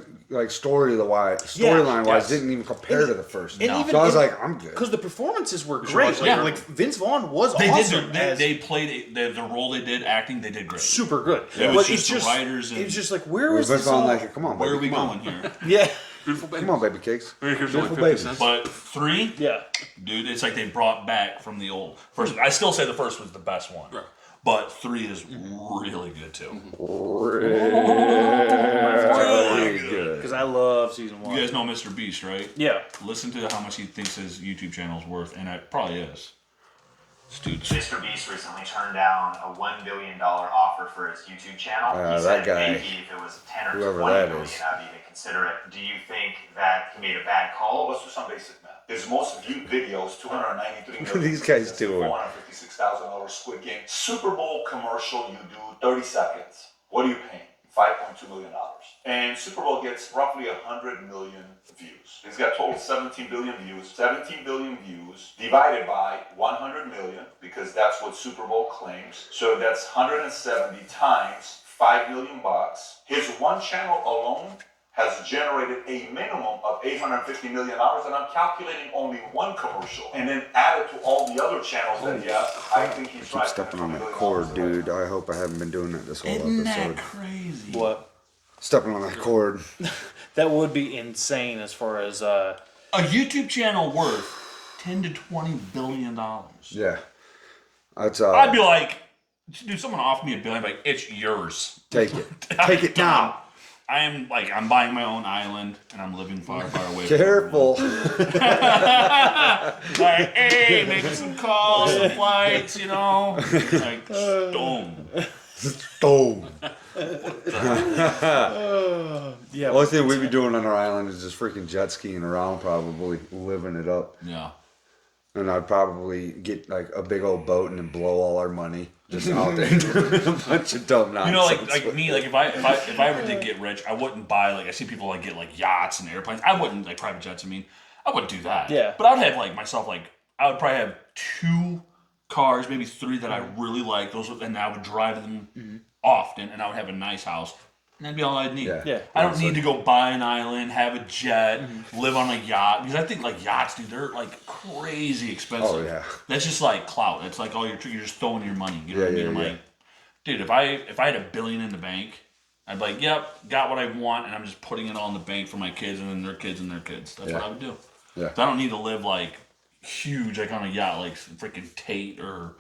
storyline wise yes. didn't even compare to the first. And So even- I was and- like, I'm good. because the performances were should great. watch Like, it. like Vince Vaughn was they awesome. did. as They played the role they did. Acting they did great. super good. It But was it's just the writers and- it's just like where Vince was this Vaughn all? like, come on, baby, Where are we come on. going here? Yeah, Beautiful baby. Come on, baby cakes. Here's like Beautiful 50 baby. cents. But 3, yeah. dude, it's like they brought back from the old first. I still say the first was the best one. Right. But 3 is really good too. Really good. Because I love season one. You guys know Mr. Beast, right? Yeah. Listen to how much he thinks his YouTube channel is worth, and it probably is. This dude's Mr. Beast recently turned down a $1 billion offer for his YouTube channel. that He said guy, maybe if it was 10 or whoever 20 that million, is. I'd even consider it. Do you think that he made a bad call? Let's do some basic math. His most viewed videos, 293 million. These guys doing? $456,000 Squid Game. Super Bowl commercial, you do 30 seconds. What are you paying? $5.2 million. And Super Bowl gets roughly 100 million views. He's got total 17 billion views. 17 billion views divided by 100 million, because that's what Super Bowl claims. So that's 170 times 5 million bucks. His one channel alone has generated a minimum of $850 million, and I'm calculating only one commercial. And then added to all the other channels that he has, I think he's Keep right. stepping on that $20 cord, million. dude. I hope I haven't been doing that this whole Isn't that episode. crazy? What? Stepping on that cord. That would be insane as far as A YouTube channel worth $10 to $20 billion. Yeah. That's I'd be like, dude, someone offered me $1 billion, like, it's yours. take it. Take it now. I'm buying my own island and I'm living far, far away. Careful. Like, hey, making some calls, some flights, you know. Like, stone. Boom. yeah. Only thing we'd be doing on our island is just freaking jet skiing around, probably living it up. Yeah. And I'd probably get like a big old boat and then blow all our money just out there doing a bunch of dumb nonsense. You know, like me, like if I ever did get rich, I wouldn't buy like I see people like get like yachts and airplanes. I wouldn't like private jets. I mean, I wouldn't do that. Yeah. But I'd have like myself like I would probably have 2 cars, maybe 3 that I really like. Those and I would drive them often, and I would have a nice house. And that'd be all I'd need. Yeah. I don't need to go buy an island, have a jet, live on a yacht. Because I think like yachts, dude, they're like crazy expensive. Oh, yeah. That's just like clout. It's like all you're just throwing your money. You know what I mean? Yeah, I'm yeah. like, dude, if I had $1 billion in the bank, I'd be like, yep, got what I want, and I'm just putting it all in the bank for my kids and then their kids and their kids. That's what I would do. Yeah. So I don't need to live like huge, like on a yacht, like freaking Tate or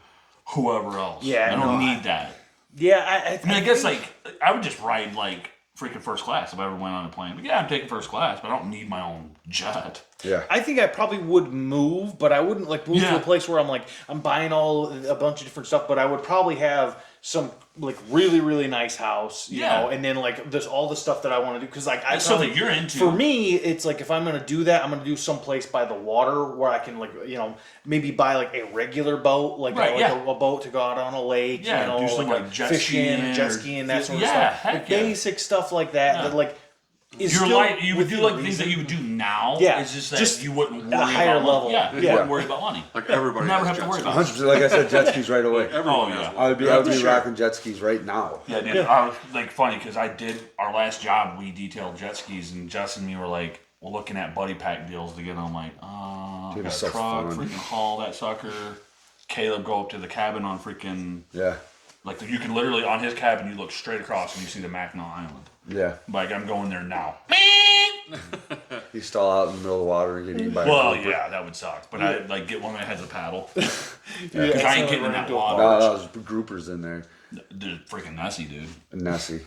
whoever else. Yeah, I don't no, need that. Yeah, I mean, I guess like I would just ride like freaking first class if I ever went on a plane. But yeah, I'm taking first class, but I don't need my own jet. Yeah. I think I probably would move, but I wouldn't like move to Yeah. a place where I'm buying a bunch of different stuff. But I would probably have some like really really nice house, you Yeah. know, and then like there's all the stuff that I want to do because like I It's something probably- you're into. For me, it's like if I'm gonna do that, I'm gonna do someplace by the water where I can like maybe buy like a regular boat, like, Right, yeah. a boat to go out on a lake, Yeah, you know, do some, like, like, jet fishing, skiing jet or- skiing, that sort of Yeah, stuff. heck Like yeah. basic stuff like that. Yeah. That like is You're still like you would do within like things that you would do now. Yeah, It's just that just you wouldn't worry at a higher about level. money. Yeah, you Yeah. wouldn't worry about money. Like everybody Never has have to worry jet about it. 100%. Like I said, jet skis right away. Everyone Oh, has yeah. one. I would be Sure. rocking jet skis right now. Yeah, dude. I was like funny because I did our last job. We detailed jet skis, and Jess and me were like, we're looking at buddy pack deals to get. I'm like, Dude, got it's a so truck, fun. freaking haul that sucker. Caleb go up to the cabin on freaking Yeah. like you can literally on his cabin you look straight across and you see the Mackinac Island. Yeah. Like I'm going there now. You stall out in the middle of the water and get eaten by a Well, grouper. yeah, that would suck. But I like get one of my heads a paddle. Yeah, Because I ain't getting in that water. No, there's groupers in there. They're freaking Nessie, dude. Nessie.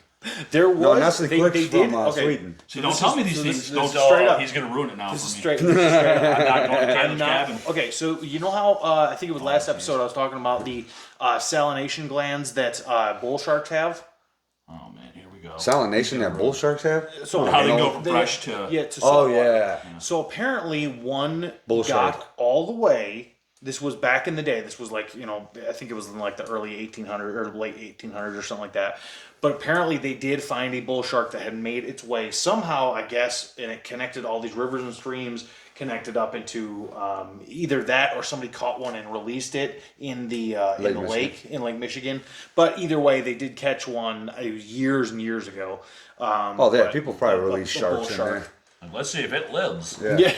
There was No, Nessie they Quicks did from okay. Sweden. See, don't tell me these things. Don't tell. straight up. He's gonna ruin it now This for is me. straight. This is straight up. I'm not going to I'm Caleb's not, cabin. okay, so you know how I think it was last episode I was talking about the salination glands that bull sharks have. Oh man, here we go. Salination that bull sharks have? So How they no, go from fresh to to Oh, saltwater. yeah. So apparently one Bull got shark. all the way. This was back in the day. This was like, I think it was in like the early 1800s or late 1800s or something like that. But apparently they did find a bull shark that had made its way somehow, I guess, and it connected all these rivers and streams, connected up into either that or somebody caught one and released it in the lake in Lake Michigan. But either way, they did catch one years and years ago. Oh, yeah. But People probably a release bull sharks in shark. there. Like, let's see if it lives. Yeah. Yeah,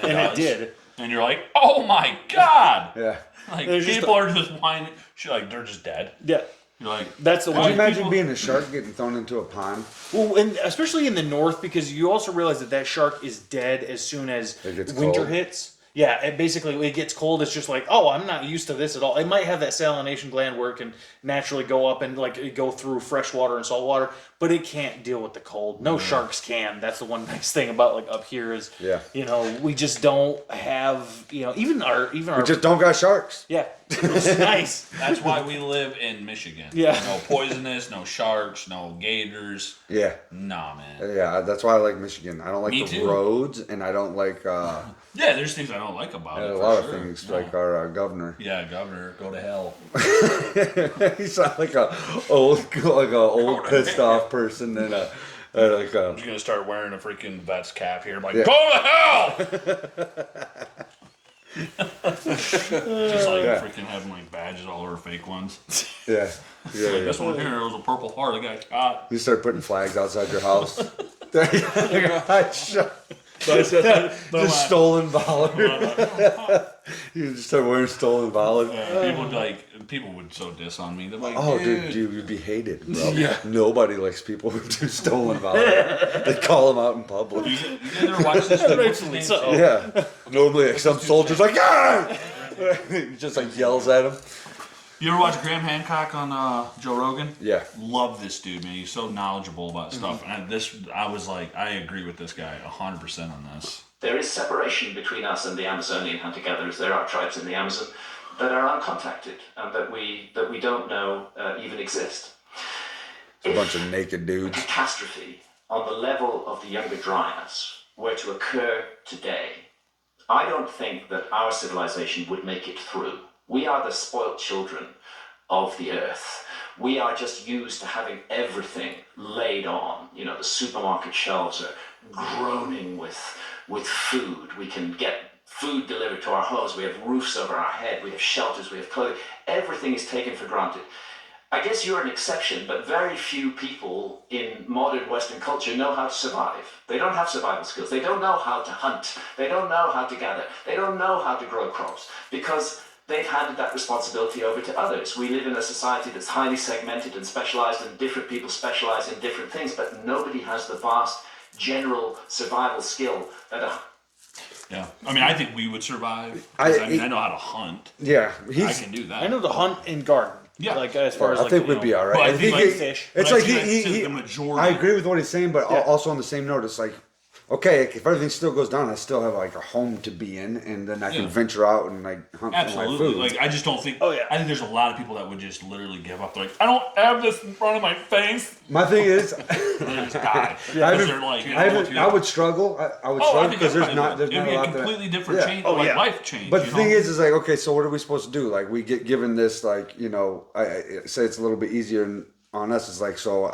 And and it does. did. And you're like, oh my god! Yeah. Like There's just people are just whining. Like they're just dead. Yeah. You're like, That's the Could you one. imagine people- being a shark getting thrown into a pond? Well, and especially in the north, because you also realize that shark is dead as soon as It gets winter cold. hits. Yeah, it basically it gets cold. It's just like, oh, I'm not used to this at all. It might have that salination gland where it can naturally go up and like go through fresh water and salt water, but it can't deal with the cold. No sharks can. That's the one nice thing about like up here is, Yeah. we just don't have, even our We just don't got sharks. yeah, it's nice. that's why we live in Michigan. Yeah. No poisonous, no sharks, no gators. Yeah. Nah, man. Yeah, that's why I like Michigan. I don't like Me the too. roads, and I don't like Yeah, there's things I don't like about it. a for lot sure. of things, No. like our governor. Yeah, governor, go to hell. He sounds like a old pissed off person, and like I'm just gonna start wearing a freaking vet's cap here. I'm like, Yeah. go to hell! Just like Yeah. freaking having like badges all over fake ones. yeah, yeah. Like this one here was a purple heart. I got shot. You start putting flags outside your house. Just stolen valor. You just start wearing stolen valor. People would so diss on me. They're like, Oh, dude, you'd be hated, bro. Nobody likes people who do stolen valor. They call them out in public. You guys ever watch this? Rightfully so. Yeah. Normally, like, some soldier's like, ah! He just like yells at him. You ever watch Graham Hancock on Joe Rogan? Yeah. Love this dude, man. He's so knowledgeable about stuff. And I was like, I agree with this guy 100% on this. There is separation between us and the Amazonian hunter-gatherers. There are tribes in the Amazon that are uncontacted and that we don't know even exist. A bunch of naked A dudes. catastrophe on the level of the Younger Dryas were to occur today, I don't think that our civilization would make it through. We are the spoilt children of the earth. We are just used to having everything laid on. The supermarket shelves are groaning with food. We can get food delivered to our homes. We have roofs over our head. We have shelters. We have clothing. Everything is taken for granted. I guess you're an exception, but very few people in modern Western culture know how to survive. They don't have survival skills. They don't know how to hunt. They don't know how to gather. They don't know how to grow crops because they've handed that responsibility over to others. We live in a society that's highly segmented and specialized, and different people specialize in different things, but nobody has the vast general survival skill that Yeah. I mean, I think we would survive. I I know how to hunt. Yeah, I can do that. I know to hunt and garden. Yeah. Like as far as I like, think we'd be all right. Well, I I think think like fish. it's But I like think he the majority. I agree with what he's saying, but Yeah. also on the same note, it's like, okay, if everything still goes down, I still have like a home to be in, and then I can Yeah. venture out and like hunt for my Absolutely. food. Like, I just don't think. Oh, yeah. I think there's a lot of people that would just literally give up. They're like, I don't have this in front of my face. My thing is, And they just die. I Because haven't- they're like, you know, I would struggle. I would Oh, I struggle think because there's everybody not would. a It'd be lot a that. completely different Yeah. change, Oh, like yeah. life change. But you the thing know? is like, okay, so what are we supposed to do? Like, we get given this, like, I say it's a little bit easier on us. It's like, so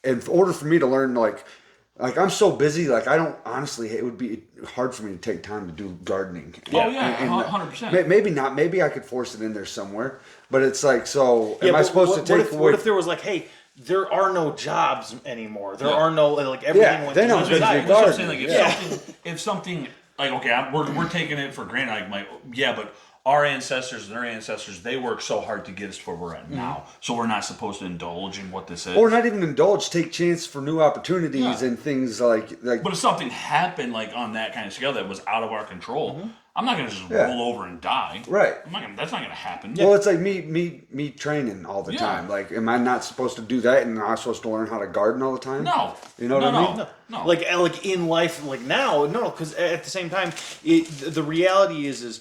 in order for me to learn, like I'm so busy, like I don't honestly, it would be hard for me to take time to do gardening. Oh, yeah, 100%. Maybe not. Maybe I could force it in there somewhere. But it's like, so am I but supposed what, to take what if, away? What if there was like, hey, there are no jobs anymore. There are no like everything Yeah, went then to I'm the busy side. That's what I'm saying. gardening. Like, if something, like, okay, we're taking it for granted. Like, but our ancestors and their ancestors, they worked so hard to get us to where we're at now. So we're not supposed to indulge in what this is. Or not even indulge, take chance for new opportunities and things like. But if something happened like on that kind of scale that was out of our control, I'm not gonna just roll over and die. Right. That's not gonna happen. Well, it's like me training all the Yeah. time. Like, am I not supposed to do that, and I'm supposed to learn how to garden all the time? No. You know what I mean? No. Like in life, like now, no, because at the same time, the reality is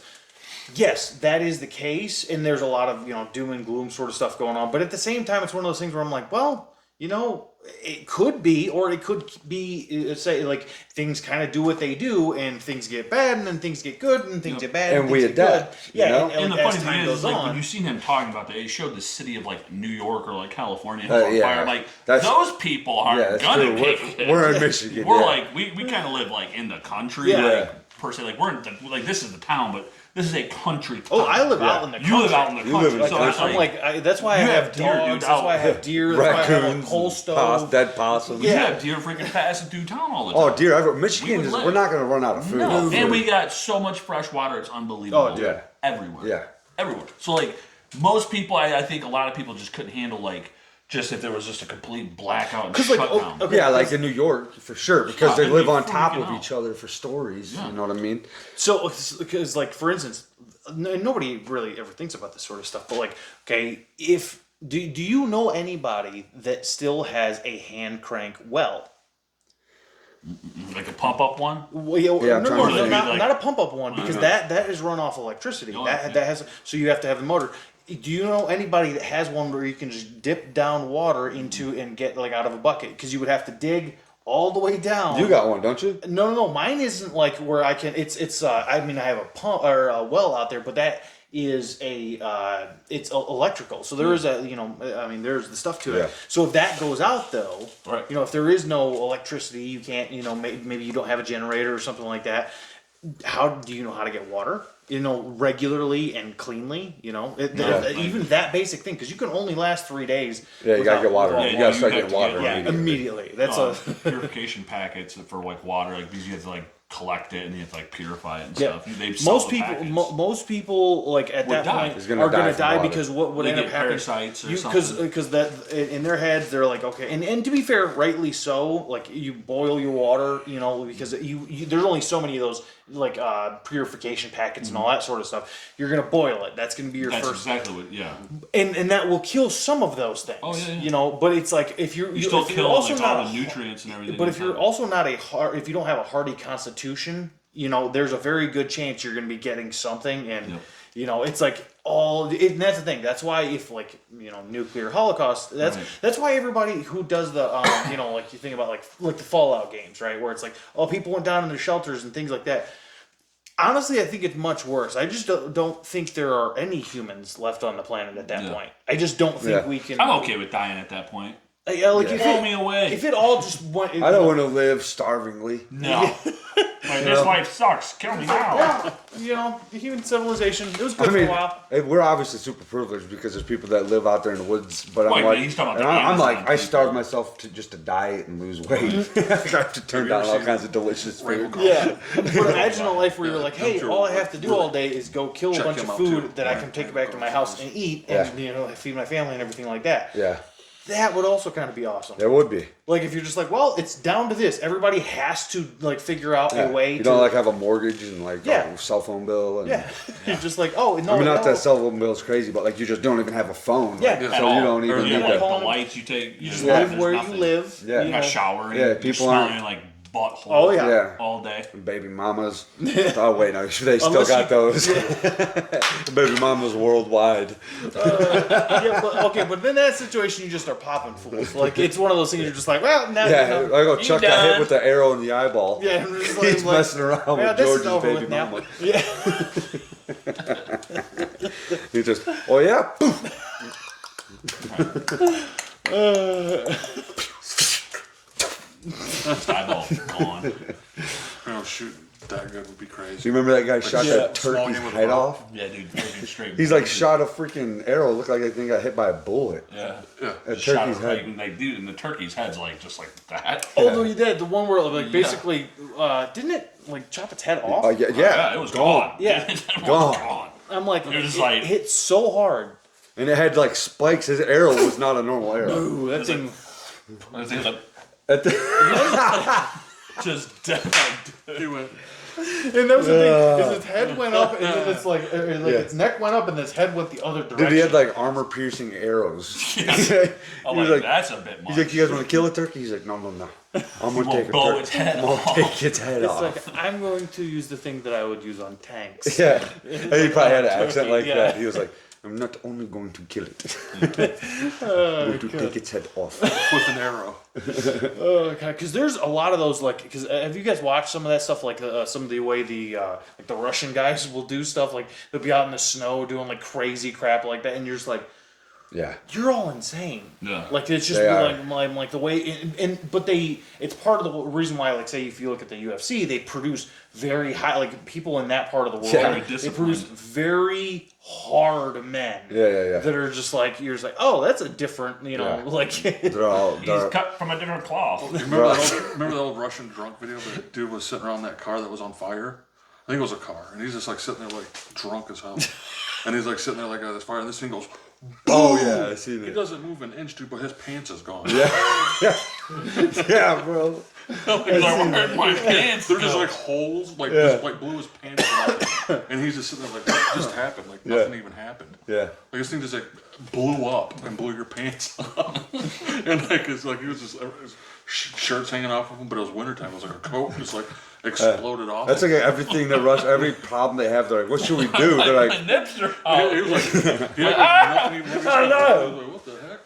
yes, that is the case, and there's a lot of doom and gloom sort of stuff going on. But at the same time, it's one of those things where I'm like, well, it could be, or it could be, say, like things kind of do what they do, and things get bad, and then things get good, and things get bad, And we things get adapt, good. Yeah, you know? and And the as funny time thing goes is, like, on, when you seen him talking about that, he showed the city of like New York or like California Yeah. on fire. Like That's- those people aren't Yeah, that's gonna true. make it. We're in Michigan. We're yeah. like we kind of live like in the country, Yeah. like per se. Like we're in like this is the town, but this is a country. oh, town. I live out in the country. You live out in the You country. live in the so country. it's like, I'm like, that's why I You have have deer, dogs. dude, That's why I out- have deer. That's why I have a Raccoons, coal stove. dead possums. you Yeah. have deer freaking passing through town all the time. Oh, dear! Michigan would is. live. We're not going to run out of food. No, and we got so much fresh water, it's unbelievable. Oh, dude. Everywhere. Yeah. Everywhere. So, like, most people, I think a lot of people just couldn't handle, like, just if there was just a complete blackout and 'Cause, like, shutdown. okay. Yeah, like in New York for sure, because Yeah, they they'd live be on top freaking of out. each other for stories. Yeah. You know what I mean? So, because like for instance, nobody really ever thinks about this sort of stuff. But like, okay, if do you know anybody that still has a hand crank well? Like a pump up one? Well, yeah, Yeah, I'm no, trying no, to no, think. not, Like- not a pump up one because that is run off electricity. Oh, that yeah. that has so you have to have the motor. Do you know anybody that has one where you can just dip down water into and get like out of a bucket? Because you would have to dig all the way down. You got one, don't you? No. Mine isn't like where I can. It's. I mean, I have a pump or a well out there, but that is it's electrical. So there is a. I mean, there's the stuff to Yeah. it. So if that goes out though, Right. if there is no electricity, you can't. Maybe you don't have a generator or something like that. How do you know how to get water? Regularly and cleanly. Even that basic thing, because you can only last 3 days. Yeah, you gotta get water. Yeah, You gotta you start got getting to water. get- Yeah, immediately. That's Purification packets for, like, water. Like, because you have to, like, collect it and you have to, like, purify it and Yeah, stuff. They sell most the people, packets. most people like at Would that die. point Is gonna are die going to from die water. because what would They end up get happening? parasites or Because something. that in their heads they're like okay, and to be fair, rightly so. Like you boil your water, because you there's only so many of those like purification packets and all that sort of stuff. You're going to boil it. That's going to be your That's first, exactly what, yeah. and that will kill some of those things. Oh, yeah. But it's like if You still if you're kill, also like, not all a the nutrients and everything. but if you're inside. also not if you don't have a hardy constitution, there's a very good chance you're going to be getting something, and Yep. it's like and that's the thing. That's why if like nuclear holocaust, Right. that's why everybody who does the like you think about like the Fallout games, right, where it's like people went down in their shelters and things like that. Honestly, I think it's much worse. I just don't think there are any humans left on the planet at that Yeah. point. I just don't think Yeah. we can. I'm okay with dying at that point. Like if Throw it, me away. if it all just went. I don't want to live starvingly. No. Like, this life sucks. Kill me now. Yeah, the human civilization, it was good for a while. We're obviously super privileged because there's people that live out there in the woods. But Right, I'm but like, he's talking about and the I'm Amazon like, I people. starve myself to diet and lose weight. I have to turn down all kinds of delicious food. Yeah, but imagine a life where you're like, hey, all I have to do all day is go kill a Check bunch him of out, food too. that I can take back to my house and eat, and feed my family and everything like that. Yeah, That would also kind of be awesome. there would be. Like if you're just like, well, it's down to this. Everybody has to like figure out Yeah. a way You to. don't like have a mortgage and like Yeah. a cell phone bill. And, Yeah, you're just like, oh no. I mean, not no. that cell phone bill is crazy, but like you just don't even have a phone. Yeah. Like, At so you don't Or even you need have, like, to. the lights you take. You Just know, live there's where nothing. you live. Yeah. you You're not know. showering. Yeah, You're people smelling aren't- like butthole. Oh yeah. Yeah. All day. Baby mamas. Oh wait, no, they still Unless got you- those. Baby mamas worldwide. Yeah, but then that situation you just are popping fools. Like it's one of those things you're just like, well, now Yeah, I go you Chuck got done. hit with the arrow in the eyeball. Yeah, I'm just He's like, messing around yeah, with this is George's over baby with now. mama. Yeah. He just, oh yeah, Eyeball gone. Shoot that good would be Do crazy. you remember that guy shot Yeah, that small turkey's game with a head ball. off? Yeah, dude. Freaking straight. He's like shot a freaking arrow. Looked like I think got hit by a bullet. Yeah. Yeah. A Shot turkey's it right, head. and, like, dude, and the turkey's head's like just like that. Oh no, you did the one where like basically didn't it like chop its head off? Oh yeah, Yeah, it was gone. Yeah. It was Gone. gone. I'm like, You're just it like- hit so hard. And it had like spikes. His arrow was not a normal arrow. Ooh, that thing. I think like At the- just dead. He went. And that was the thing. Is his head went up, and then it's like Yeah. its neck went up, and his head went the other direction. Dude, he had like armor-piercing arrows. I'm He was like, like- that's a bit much. He's like, you guys want to kill a turkey? He's like, no. I'm gonna take a blow turkey. its head I'm gonna take its head It's off. like I'm going to use the thing that I would use on tanks. Yeah, and he probably had an accent Turkey, like yeah. that. He was like, I'm not only going to kill it, I'm going to take its head off. With an arrow. Oh god, because there's a lot of those like. Because have you guys watched some of that stuff? Like some of the way the like the Russian guys will do stuff. Like they'll be out in the snow doing like crazy crap like that, and you're just like, Yeah. you're all insane. Yeah. Like it's just They are. like the way but it's part of the reason why, like, say if you look at the UFC, they produce very high, like, people in that part of the world, Yeah. they produce very hard men. Yeah. That are just like, you're just like, oh, that's a different, Yeah. like They're all. He's They're, cut from a different cloth. Remember the old Russian drunk video? The dude was sitting around that car that was on fire. I think it was a car, and he's just like sitting there like drunk as hell, and he's like sitting there like this fire, and this thing goes. oh yeah, I seen He it. doesn't move an inch, dude, but his pants is gone. Yeah, bro. He's like, where's my pants? They're just like holes, like Yeah. just like blew his pants out, and he's just sitting there like, what just happened? Like nothing even happened. Yeah. Like this thing just like blew up and blew your pants off, and like it's like he was just his shirts hanging off of him, but it was wintertime. It was like a coat just like exploded off. That's like everything that every problem they have. They're like, what should we do? They're My like, nips are He out. was like, he had like nothing even. I know. was like, what the heck?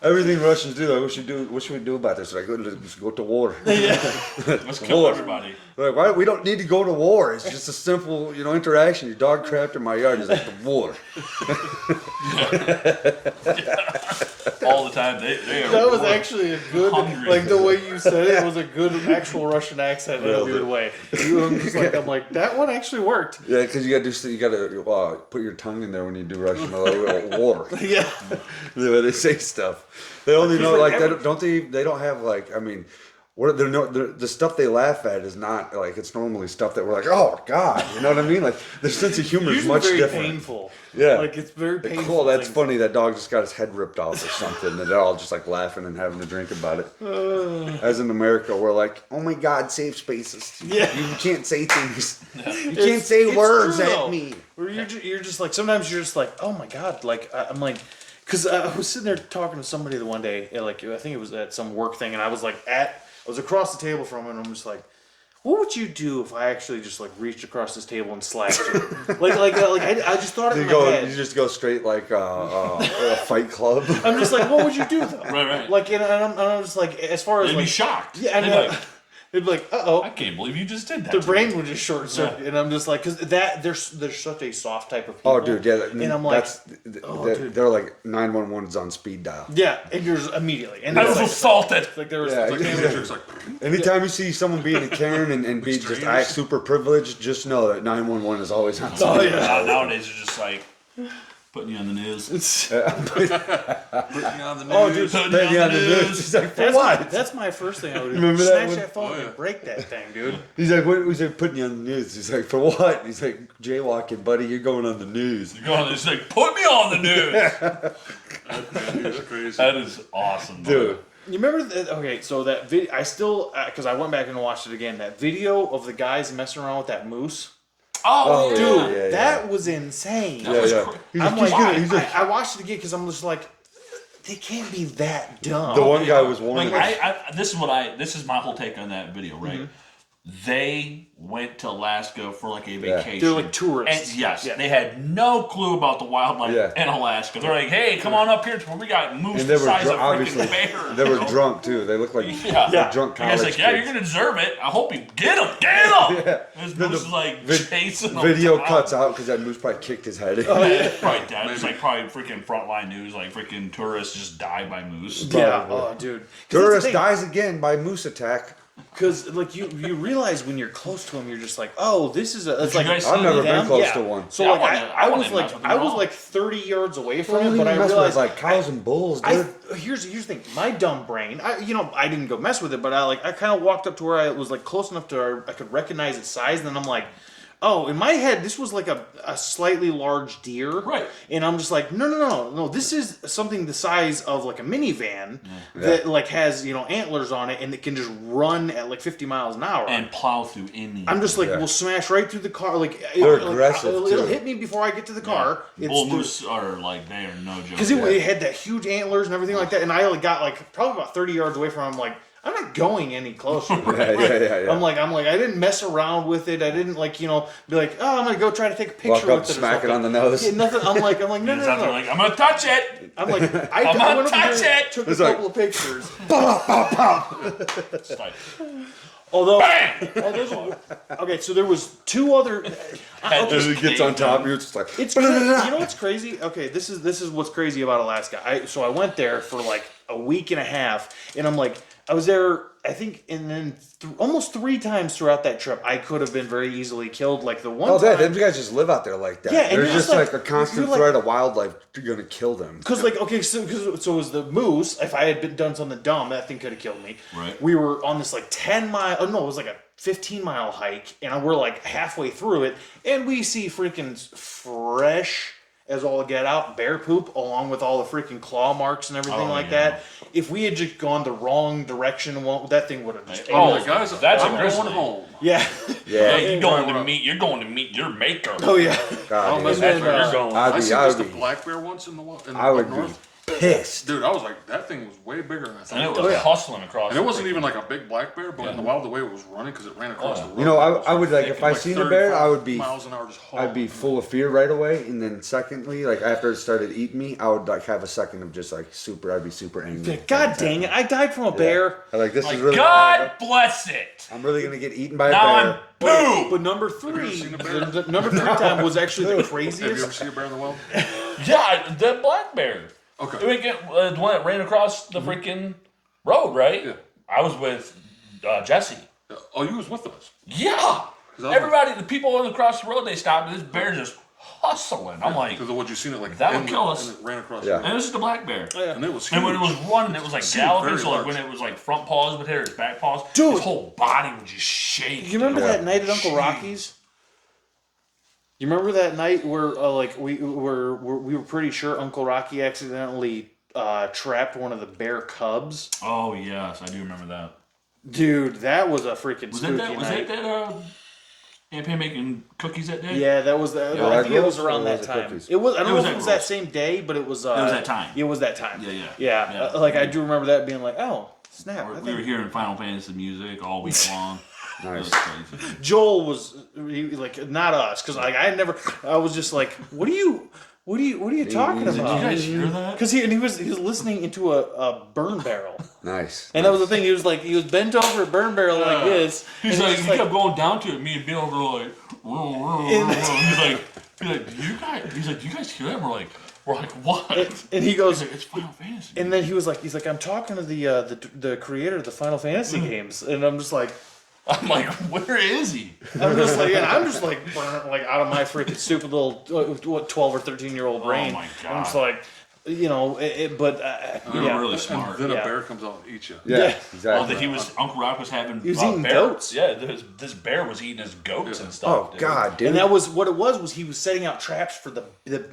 everything Russians do. Like, what should we do about this? Like, let's go to war. Let's kill War. everybody. Like, why? We don't need to go to war. It's just a simple, interaction. Your dog crapped in my yard. He's like, the war. All the time. They are that was war- actually a good, hungry. like, the way you said it was a good actual Russian accent in a Nailed weird it. way. I'm like, that one actually worked. Yeah, because you gotta put your tongue in there when you do Russian. Like, war. Yeah. They say stuff. They only know like every- that. Don't they? They don't have like. I mean, what the stuff they laugh at is not like it's normally stuff that we're like, oh God, you know what I mean? Like their sense of humor is Usually much very different. painful. Yeah. Like, it's very painful. Cool, that's things. funny. That dog just got his head ripped off or something, and they're all just like laughing and having a drink about it. As in America, we're like, oh my God, safe spaces. Yeah. You can't say things. You can't It's- say it's words true, at though. me. Where you're just like, sometimes you're just like, oh my God, like, I'm like, because I was sitting there talking to somebody the one day, like, I think it was at some work thing, and I was like, I was across the table from him, and I'm just like, what would you do if I actually just like reached across this table and slapped you? I just thought it in my You head. just go straight like a Fight Club. I'm just like, what would you do though? Right. Like, and I'm just like, as far as They'd like, be shocked. yeah, I They'd know. be like, They'd be like, uh I oh. can't believe you just did that. Their to brain me. would just short circuit, and I'm just like, because they're such a soft type of people. Oh, dude, yeah. And I'm like, they're, they're like 911's on speed dial. yeah, and you're just immediately, and I it's was like, assaulted. like there was Yeah, like, exactly. Matrix, like, Anytime you see someone being a Karen and be just strangers. act super privileged, just know that 911 is always on speed oh yeah. Nowadays, they're just like putting you on the news. put me on the news. Oh, dude, Putting dial. you on the news. He's like, for That's what? that's my first thing I would do. Remember that Snatch one? that phone Oh, yeah. and break that thing, dude. He's like, what was it putting you on the news? He's like, for what? He's like, jaywalking, buddy, you're going on the news. You're going, it's like, put me on the news. That's crazy. That is awesome, Dude. You remember that? Okay, so that video, I still, because I went back and watched it again. That video of the guys messing around with that moose, Oh, yeah. dude. Yeah, that was insane. Yeah, was yeah. cra- He's I'm like, like, he's like, I watched it again because I'm just like, they can't be that dumb. the one guy was warning Like us. this is my whole take on that video, right? They went to Alaska for like a vacation. They're like tourists. And yes, Yeah. they had no clue about the wildlife Yeah. in Alaska. They're like, hey, come on up here to where we got moose And they the were size of obviously, freaking bears. they you were know? drunk too. They looked like Yeah. like drunk And college it's like, yeah, you're kids. gonna deserve it. I hope you get him, get him. Yeah. This Then moose the is like vid- chasing them Video down. cuts out because that moose probably kicked his head in. Yeah, it's probably dead. It's like probably freaking frontline news, like freaking tourists just died by moose. Yeah, oh, dude. Tourist dies again by moose attack. Because like you realize when you're close to them, you're just like, oh, this is a. It's like you guys I've see never them? been close Yeah. to one. So Yeah, like I I was wouldn't mess with them I at was all. like 30 yards away from Well, it, but I mess with realized like cows and bulls, dude. here's the thing. My dumb brain, I didn't go mess with it, but I kind of walked up to where I was like close enough to where I could recognize its size, and then I'm like, oh, in my head, this was like a slightly large deer. Right. And I'm just like, no. This is something the size of like a minivan that like has, antlers on it and it can just run at like 50 miles an hour. And plow through any. I'm just like, we'll smash right through the car. Like, They're aggressive, it'll too. hit me before I get to the car. Bull moose are like, they are no joke. Because it had that huge antlers and everything like that. And I only got like probably about 30 yards away from him. I'm like, I'm not going any closer. Yeah. I'm like, I didn't mess around with it. I didn't like, be like, oh, I'm gonna go try to take a picture Walk with up, it. or smack it something. on the nose. Yeah, nothing. I'm like, no. Like, I'm gonna touch it. I'm like, I I'm went gonna over touch there, it. took It's a like- couple of pictures. It's like, Although, okay, so there was two other. As it gets on top of you, it's just like, It's crazy. You know what's crazy? Okay, this is what's crazy about Alaska. So I went there for like a week and a half, and I'm like, I was there, I think, and then almost 3 times throughout that trip, I could have been very easily killed. Like the one oh, time, them guys just live out there like that. Yeah, and There's you're just just like, like- a constant you're like- threat of wildlife gonna kill them. because like okay, so it was the moose. If I had done something dumb, that thing could have killed me. Right. We were on this like 10-mile. Oh no, it was like a 15-mile hike, and we're like halfway through it, and we see freaking fresh as all get out bear poop along with all the freaking claw marks and everything like that. If we had just gone the wrong direction, that thing would have just. Oh, ate us. Guys, That's I'm a going grizzly. home. Yeah. yeah, Yeah. you're going to meet your maker. Oh yeah. God, mess That's with where that. you're going. I'd I be, seen I just would a be, black bear once in the I would up be north. pissed. Dude, I was like, that thing was way bigger than I thought. And it it was was. hustling across. And it wasn't even like a big black bear, but in the wild, the way it was running, because it ran across the road. You know, it was I would like thick if and I seen a bear, I would 35 be, miles an hour just I'd be hauling. full of fear right away, and then secondly, like after it started eating me, I would like have a second of just like I'd be super angry. God dang it! I died from a bear. I'm like this is Like, really. God bless it. I'm really gonna get eaten by a Now bear. I'm boom. But number 3, seen a bear? the number 3 time was actually the Have you ever craziest. seen a bear in the wild? Yeah, the black bear. Okay. The one that ran across the freaking road, right? Yeah. I was with Jesse. Oh, you was with us. Yeah. was- Everybody, the people across the road, they stopped. And this bear just hustling. I'm like, Because of what you seen it like That would in kill the- us. And it ran across. Yeah. the and road. this is the black bear. And it was huge. And when it was running, it was like Seemed galloping. very So like large. when it was like front paws would hit or his back paws, Dude. his whole body would just shake. You remember Yeah. that night at Uncle Rocky's? You remember that night where like we were pretty sure Uncle Rocky accidentally trapped one of the bear cubs? Oh yes, I do remember that. Dude, that was a freaking Was spooky that that? Was night. that Aunt Pam making cookies that day? Yeah, that was that. Yeah, I think it was Ragros, around or that was it time. cookies? It was. I don't It know was if at it was that Rose. same day, but it was. It was that time. It was that time. Yeah. Yeah. Like I do remember that being like, oh snap! I We were think hearing Final Fantasy music all week long. It was Nice. crazy. Joel was like not us because like I was just like, what are you talking Did you Did you about? guys hear that? Because he was listening into a burn barrel, Nice. and that was the thing. He was bent over a burn barrel like this. He's and like, just he kept going down to it. Me and Bill were like, he's like, do you guys hear that? We're like, what? and he goes, He's like, it's Final Fantasy. and then he's like, I'm talking to the creator of the Final Fantasy games, and I'm just like. I'm like, where is he? I'm just like burnt like out of my freaking stupid little 12 or 13-year-old brain. my I'm just God. like, but We were yeah. really And smart. then Yeah. a bear comes out and eats you. Yeah, Yeah. exactly. That Uncle Rock was having. He was eating bear- goats. Yeah, this bear was eating his goats and stuff. Oh dude. God, dude. And that was what it was he was setting out traps for the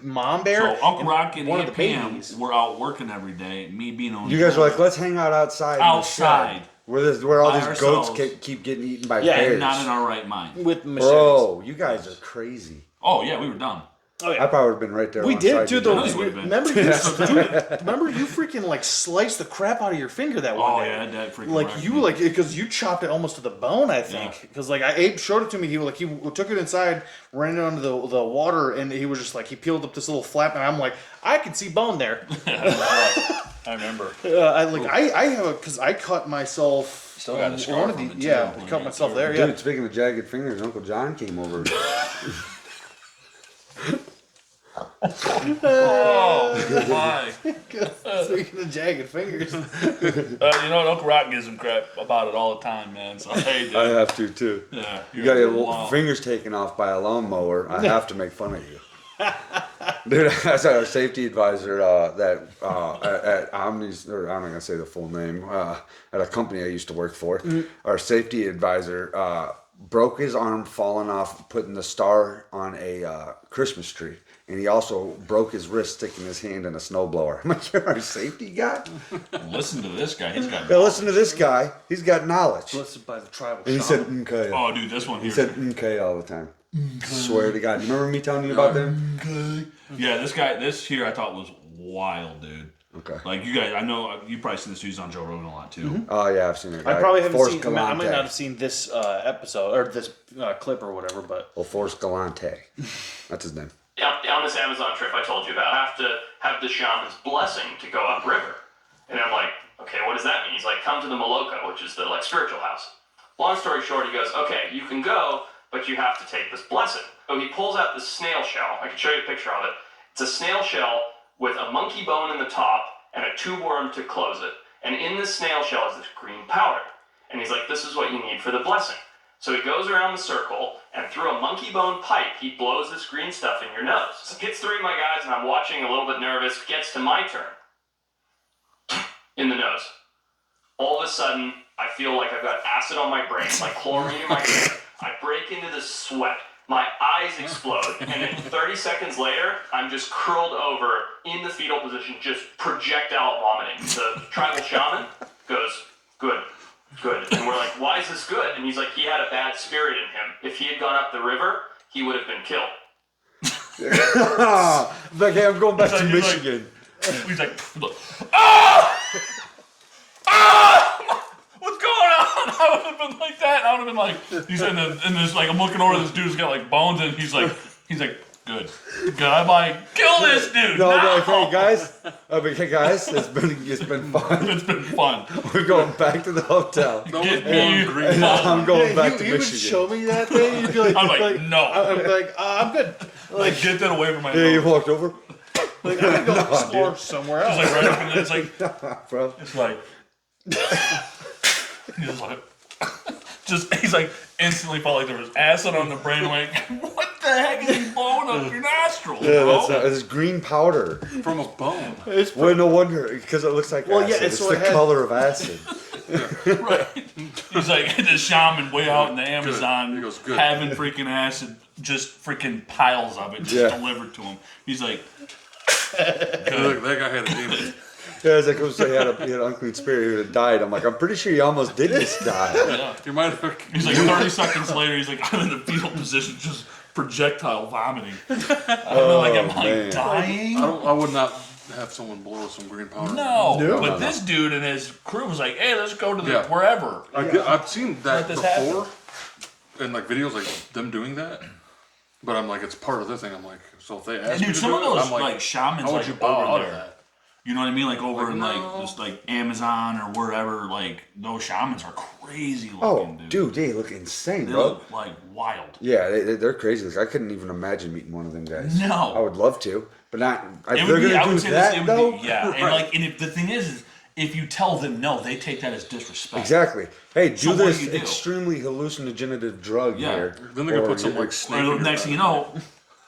mom bear. So Uncle Rock and one of Aunt the Pam babies. were out working every day. Me being on. You guys were like, let's hang out outside. in the Outside. shed, where all By these ourselves. goats keep getting eaten by Yeah, bears. and not in our right mind. with machetes. Bro, you guys are crazy. Oh yeah, we were dumb. Oh I yeah. probably would have been right there. We did alongside too, you though. guys. Really would've been. Remember you freaking like sliced the crap out of your finger that one Oh day. yeah, that freaking Like wrecked you me. because you chopped it almost to the bone, I think. Because Abe showed it to me. He took it inside, ran it under the water, and he was just like he peeled up this little flap, and I'm like, I can see bone there. I remember. I have a because I cut myself. Still got a on scar one of from the- it, too. Yeah, When cut you myself got there. Dude, Yeah. speaking of jagged fingers, Uncle John came over. Oh my! Speaking of jagged fingers. You know, Uncle Rock gives him crap about it all the time, man. So hey, dude. I have to too. Yeah, You got your wow. fingers taken off by a lawnmower. I have to make fun of you. Dude, that's our safety advisor at Omni's, or I'm not gonna say the full name, at a company I used to work for. Our safety advisor broke his arm falling off putting the star on a Christmas tree. And he also broke his wrist sticking his hand in a snowblower. I'm like, you're our safety guy? Listen to this guy. He's got. Yeah, listen to this guy. He's got knowledge. Listed by the tribal And he said, okay. Oh, dude, this one He here. said, okay, all the time. Swear to God. You remember me telling you about them? Yeah, this here I thought was wild, dude. Okay. Like you guys, I know you probably seen this. He's on Joe Rogan a lot too. Oh, yeah, I've seen it. I probably haven't Forrest seen. Galante. I might not have seen this episode or this clip or whatever, but Well, Forrest Galante. That's his name. On this Amazon trip I told you about, I have to have the shaman's blessing to go upriver. And I'm like, okay, what does that mean? He's like, come to the Maloka, which is the spiritual house. Long story short, he goes, okay, you can go, but you have to take this blessing. So he pulls out this snail shell. I can show you a picture of it. It's a snail shell with a monkey bone in the top and a tube worm to close it. And in this snail shell is this green powder. And he's like, this is what you need for the blessing. So he goes around the circle, and through a monkey bone pipe, he blows this green stuff in your nose. So gets through my guys, and I'm watching a little bit nervous, gets to my turn. In the nose. All of a sudden, I feel like I've got acid on my brain, like chlorine in my brain. I break into this sweat. My eyes explode, and then 30 seconds later, I'm just curled over in the fetal position, just projectile vomiting. The tribal shaman goes, good. And we're like, why is this good? And he's like, he had a bad spirit in him. If he had gone up the river, he would have been killed. Like, hey, I'm going back to He's Michigan. He's like, ah! What's going on? I would have been like that. I would have been like, he's in this like, I'm looking over, this dude's got like bones, and he's like, good. I'm like, kill this dude. No, now! like, hey guys, it's been fun. It's been fun. We're going back to the hotel. Get And me. I'm going back to you would Michigan. show me that thing. You'd be like, I'm like, no. I'm like, I'm good. Like, get that away from my Yeah, you nose. walked over, Like, I'm gonna go explore somewhere else. It's like right up in there. It's like, bro. it's like, he's like, he's like instantly felt like there was acid on the brain. Like, what the heck is he blowing up your nostrils, Yeah, bro? it's green powder. From a bone. Well, no wonder, because it looks like Well, yeah, acid. it's It's what the it has- color of acid. Right. He's like the shaman way out in the Amazon He goes, good. having freaking acid, just freaking piles of it just Yeah. delivered to him. He's like, Look, that guy had a demon. Yeah, it's like it was he had an unclean spirit who had died. I'm like, I'm pretty sure he almost did just die. yeah. You might have. He's like 30 seconds later, he's like, I'm in the fetal position, just projectile vomiting. I don't know, like, am I man. dying? I would not have someone blow some green powder. No. No, But no, this dude and his crew was like, hey, let's go to the Yeah. wherever. I've seen that Let this before in like videos, like them doing that. But I'm like, it's part of the thing. I'm like, so if they ask me Dude, to some do of it, those I'm like, like shamans how would like you bow out over of there. that? You know what I mean? Like over Like, in like no. just like Amazon or wherever, like those shamans are crazy looking, Oh, dude. dude, they look insane, They bro. look like wild. Yeah, they're crazy. Like, I couldn't even imagine meeting one of them guys. No. I would love to, but not. If It they're would be, gonna I do would say that, this, it would though. be, yeah. And like, and if the thing is if you tell them no, they take that as disrespect. Exactly. Hey, do So what this do you do? extremely hallucinogenic drug Yeah. here. Then they're gonna or put some you're- like snake. Or in the your next thing you mouth. know,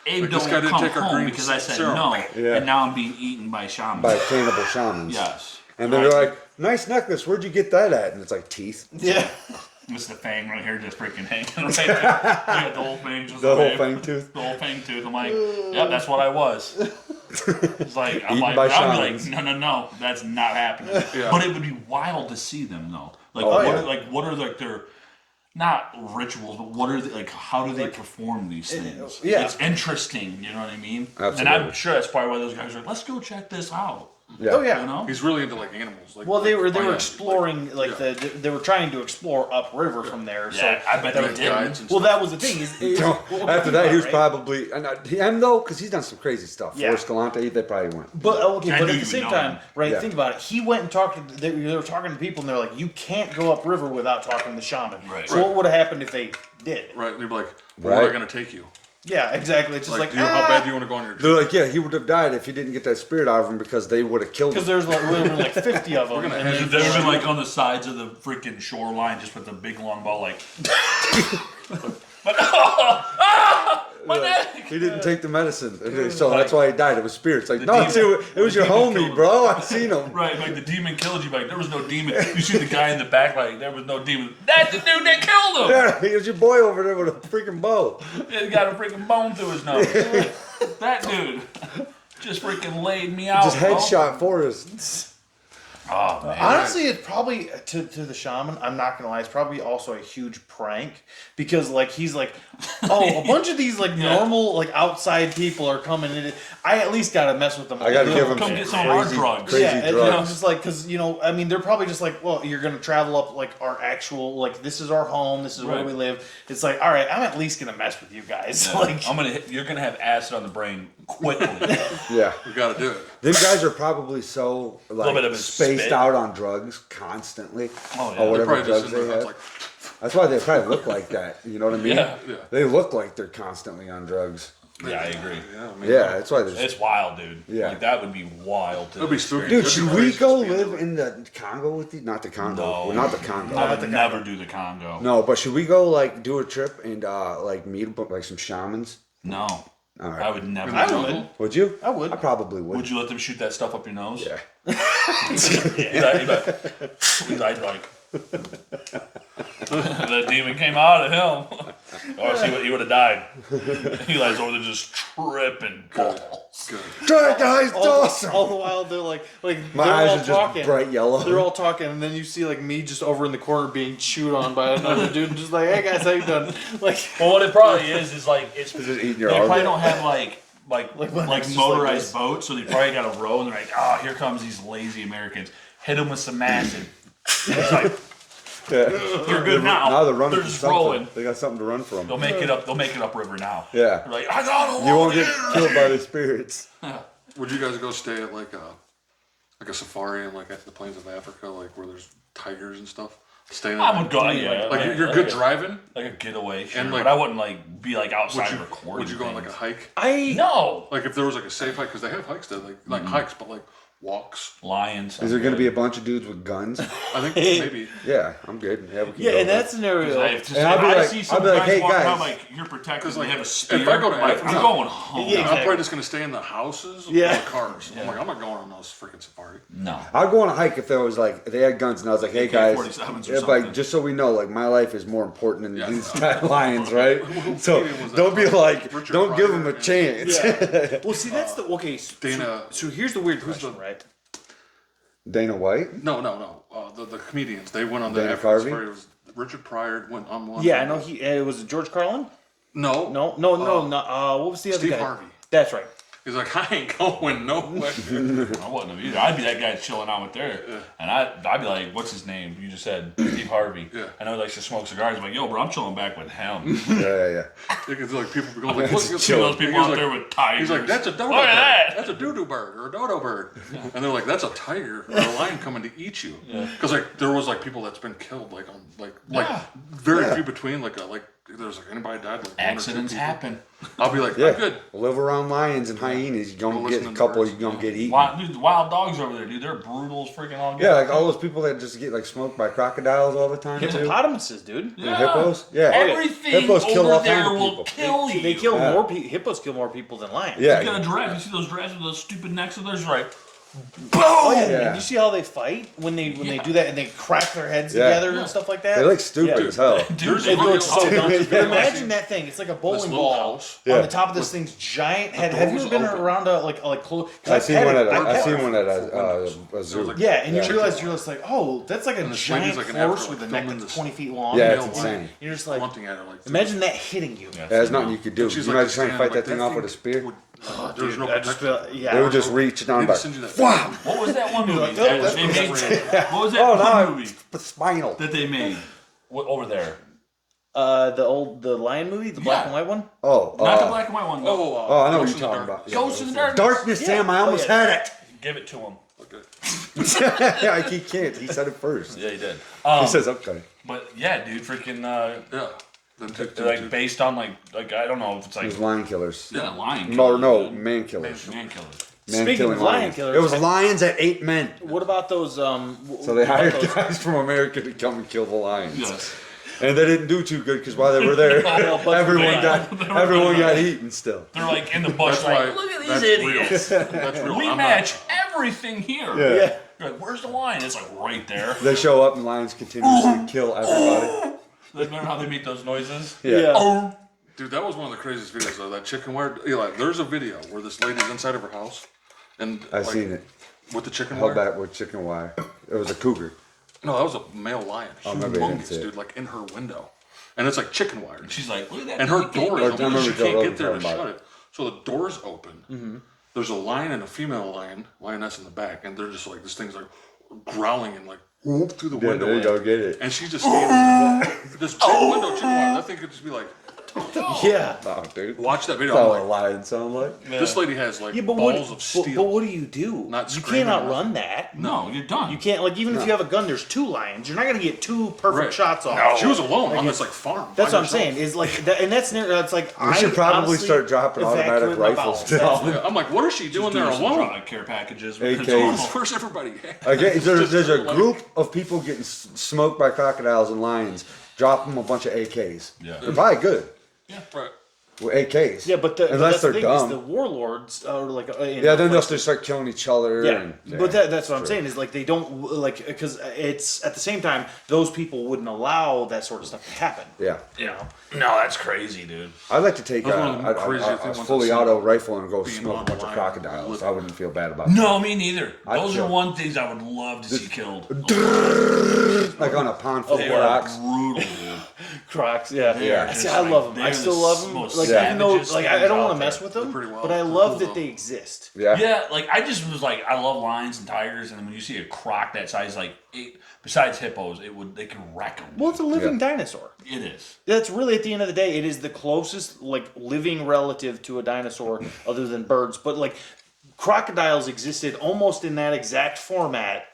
Abe Like, this don't guy didn't come take our home green because I said serum. no, Yeah. and now I'm being eaten by shamans. by cannibal shamans. Yes. And they're like, nice necklace. Where'd you get that at? And it's like teeth. Yeah. This is the fang right here, just freaking hanging right there. You got the whole thing, just The whole wave. fang tooth. The whole fang tooth. I'm like, yep, that's what I was. It's like, I'm Eaten like, by I'm shamans. like, no, that's not happening. Yeah. But it would be wild to see them though. Like, Oh, what yeah. are, like, what are like their not rituals, but what are they, like? How do they perform these things? yeah. It's interesting. You know what I mean? And Absolutely. I'm sure that's probably why those guys are like, let's go check this out. Yeah. Oh yeah. You know? He's really into like animals. Like, Well, they were plants, exploring like yeah. they were trying to explore upriver from there. Yeah, So I bet that they was- did. guides and Well, stuff. that was the thing. After that, he was right? probably and him though, because he's done some crazy stuff. Yeah. Forrest Galante, they probably went. But okay, I but knew at you the same would know time, him. right? Yeah. Think about it. He went and talked to. They were talking to people, and they're like, "You can't go upriver without talking to the shaman." Right. So what would have happened if they did? Right, and they'd be like, "Where am Right. I going to take you? Yeah, exactly. It's just Like, like, do you, how bad do you want to go on your They're like, yeah, he would have died if he didn't get that spirit out of him because they would have killed because him. there's like 50 of them. gonna and have then- you They've been like on the sides of the freaking shoreline, just with the big long ball, like. My neck! He didn't take the medicine, so that's why he died. It was spirits. Like, The no, demon- dude, it was the your demon killed homie, him. bro. I seen him. Right, like the demon killed you. Like there was no demon. You see the guy in the back, like there was no demon. That's the dude that killed him. Yeah, he was your boy over there with a freaking bow. He got a freaking bone through his nose. That dude just freaking laid me out. Just bro. headshot for us. Oh man. Honestly, it's probably to the shaman. I'm not gonna lie, it's probably also a huge prank because like he's like, oh, a bunch of these like normal like outside people are coming in. I at least gotta mess with them. I gotta give him Come some get some of our crazy, drugs. crazy yeah, and, drugs. I'm just like, because I mean, they're probably just like, well, you're gonna travel up like our actual, like this is our home, this is where Right. we live. It's like, all right, I'm at least gonna mess with you guys. Yeah. Like, You're gonna have acid on the brain quickly. Yeah. We gotta do it. Them guys are probably so like bit of a spaced spit. out on drugs constantly, Oh, yeah. or They're whatever probably just drugs in they their have. house like, That's why they probably look like that. You know what I mean? Yeah. yeah. They look like they're constantly on drugs. Yeah, I agree. Yeah, I mean, Yeah, that's why they're. It's wild, dude. Yeah. Like that would be wild. To That'd be spooky. Dude, That'd should be we crazy. go live in the Congo with you? Not the Congo. No. Well, not the Congo. I would never do the Congo. No, but should we go like do a trip and like meet like some shamans? No. All right. I would never. I do would. it. Would you? I would. I probably would. Would you let them shoot that stuff up your nose? Yeah. He's like, the demon came out of him. Or he would have died. Eli's over there just tripping balls. Good. Try guys, all, awesome. all the while they're like My they're eyes all are just talking. bright yellow. They're all talking, and then you see like me just over in the corner being chewed on by another dude, and just like, hey guys, how you doing? Like, Well, what it probably is like it's Just eating your they arm. probably don't have like just motorized like this. boats, so they probably got a row, and they're like, oh, here comes these lazy Americans. Hit them with some acid. It's like Yeah. you're good now. Now they're running. They're from just something. rolling. They got something to run from. They'll make it up. They'll make it up river now. Yeah. They're like, I got a You won't get killed by the spirits. Would you guys go stay at like a safari in like at the plains of Africa, like where there's tigers and stuff? Staying I would go. Yeah, like you're good driving. like a getaway, sure, And, like, but I wouldn't like be like outside Would you, recording. would you go on like a things. hike? No Like if there was like a safe hike, because they have hikes there, like hikes, but like walks. lions. Is there going to be a bunch of dudes with guns? I think maybe. Yeah, I'm good. Yeah, we can yeah, go in there. that sscenario, And I'll be like- see some I'll be like, guys "Hey, walking guys." around like you're protected. 'Cause, They like, have a if spear. I go to like, Africa- I'm going home. Yeah, I'm exactly. probably just gonna stay in the houses or Yeah. the cars. I'm like, I'm not going on those freaking safari. No. I'll go on a hike if there was like they had guns and I was like, hey guys, AK-47s or if like something. just so we know, like my life is more important than Yeah. these lions, right? So was that? don't be like, Richard don't give Pryor them a and- chance. yeah. Well, see, that's the okay. Dana- So here's the weird question, right? Dana White. No. The comedians they went on the Dana African Carvey? safari. It was Richard Pryor went on one. Yeah, I know he was it George Carlin. No, No, what was the other Steve guy? Harvey. That's right. He's like, I ain't going nowhere. I wouldn't have either. I'd be that guy chilling out with there, and I'd be like, "What's his name?" You just said Steve Harvey. Yeah. I know he likes to smoke cigars. I'm like, "Yo, bro, I'm chilling back with him." Yeah. Because like people be going like, look, See those people out there with tigers. He's like, that's a dodo Look bird. at that. That's a doo-doo bird or a dodo bird. And they're like, that's a tiger or a lion coming to eat you. Because like there was like people that's been killed like on like very few between like there's like anybody died like one or two Accidents people. happen. I'll be like, Yeah. I'm good. Live around lions and hyenas. You're Go gonna listen get a to couple. birds. You're gonna get eaten. Wild dogs over there, dude. They're brutal as freaking all. Yeah, like all those people that just get like smoked by crocodiles all the time too. Hippopotamuses, dude. And hippos. Yeah. Everything Hippos kill over all kinds there of will people. kill you. They kill Yeah. more people. Hippos kill more people than lions. Yeah. You got a giraffe. You see those giraffes with those stupid necks of theirs, right? Oh yeah. Yeah. And you see how they fight when they do that and they crack their heads Yeah. together and stuff like that. They look stupid Yeah. as hell. There's It video looks so of dumb. this But video imagine that thing. It's like a bowling little ball house. Yeah. on the top of this thing's giant head. Have you ever been Doors open. around a close? I seen one at I I seen one at a zoo. like- Yeah, and Yeah. you realize you're just like, oh, that's like a this giant lady's like an horse afro, with a like, neck filming that's this 20 feet long. Yeah, You it's know, insane. You're just like, Hunting at her like imagine that hitting you. There's nothing you could do. She's You like might trying to standing fight like that thing off with a spear. There's no I just protection. feel, yeah. They would just reach down Need by. to send you that. Wow. What was that one movie? like, that oh, that's they made? different. What was that Oh, one no, movie spinal. that they made over there? The lion movie, the black Yeah. and white one. Oh, Not the black and white one. Oh, oh, I know what Ghost you're in the talking about. Darkness. Yeah. Ghost in the Darkness. Darkness, Yeah. Sam. I Oh, almost yeah. had it. Give it to him. Okay. Yeah, he can't. He said it first. Yeah, he did. He says, okay. But yeah, dude, freaking Yeah. Then like based on like I don't know if it's It like was lion killers. yeah, lion. No, killers, no, dude. man killers. Man killers. Man Speaking killing of lion lions. killers, It was lions that ate men. What about those? So they hired guys from America to come and kill the lions. Yes. And they didn't do too good because while they were there, everyone got eaten still. They're like in the bush, That's like, right. look at these That's idiots. real. That's real. We I'm match everything here. Yeah. You're like, where's the line? It's like right there. They show up and lions continuously kill everybody. Remember how they make those noises? Yeah. Oh. Dude, that was one of the craziest videos though. That chicken wire. Eli, there's a video where this lady's inside of her house, and I've seen it. with the chicken Held wire. back with chicken wire. It was a cougar. No, that was a male lion. Oh, maybe I didn't Humongous, see it. dude, like in her window, and it's like chicken wire. And she's like, look at that. And her You can't door get is I open. remember She Joe can't Rogan get there to talking shut about it. So the door's open. There's a lion and a female lioness in the back, and they're just like this thing's like growling and like whoop through the Yeah, window. there you go, get it. And she's just standing there. This big window chicken wire. That thing could just be like, Yeah. Oh, dude. watch that video. That's I'm how a like, lion sound like. this lady has like Yeah, but balls of steel. But what do you do? Not you screaming can't enough. outrun that. No, you're done. You can't, like, even if you have a gun, there's two lions. You're not going to get two perfect Right. shots off. She was alone on this like farm. That's by what I'm herself. saying. Is like, that, and that's it's like We should probably start dropping automatic rifles down. Yeah, I'm like, what is she doing there Doing some alone? product care packages. AKs. Where's everybody? Again, there's a group of people getting smoked by crocodiles and lions. Drop them a bunch of AKs. Yeah. They're probably good Right. with AKs. Yeah, but unless that's the they're thing, is dumb. the warlords are like. Yeah, then they'll just start killing each other. Yeah, and, but that's what I'm saying is like they don't like because it's at the same time those people wouldn't allow that sort of stuff to happen. Yeah. Yeah. No, that's crazy, dude. I'd like to take That's one of the a craziest things a once fully I've seen auto rifle and go being smoke a on bunch the of line. crocodiles. I wouldn't feel bad about that. No, me neither. I'd Those kill. are one things I would love to see killed. Like on a pond full of They are rocks. brutal, dude. Crocs, yeah, Yeah. See, Just I like- love them. I they're still the love them. most Like even though, savagest like I things don't out want to there. mess with them, pretty wild. but I They're love cool, that though. they exist. Yeah. Yeah, like I just was like, I love lions and tigers, and then when you see a croc that size, like besides hippos, they can wreck them. Well, it's a living dinosaur. It is. That's really at the end of the day, it is the closest like living relative to a dinosaur, other than birds. But like crocodiles existed almost in that exact format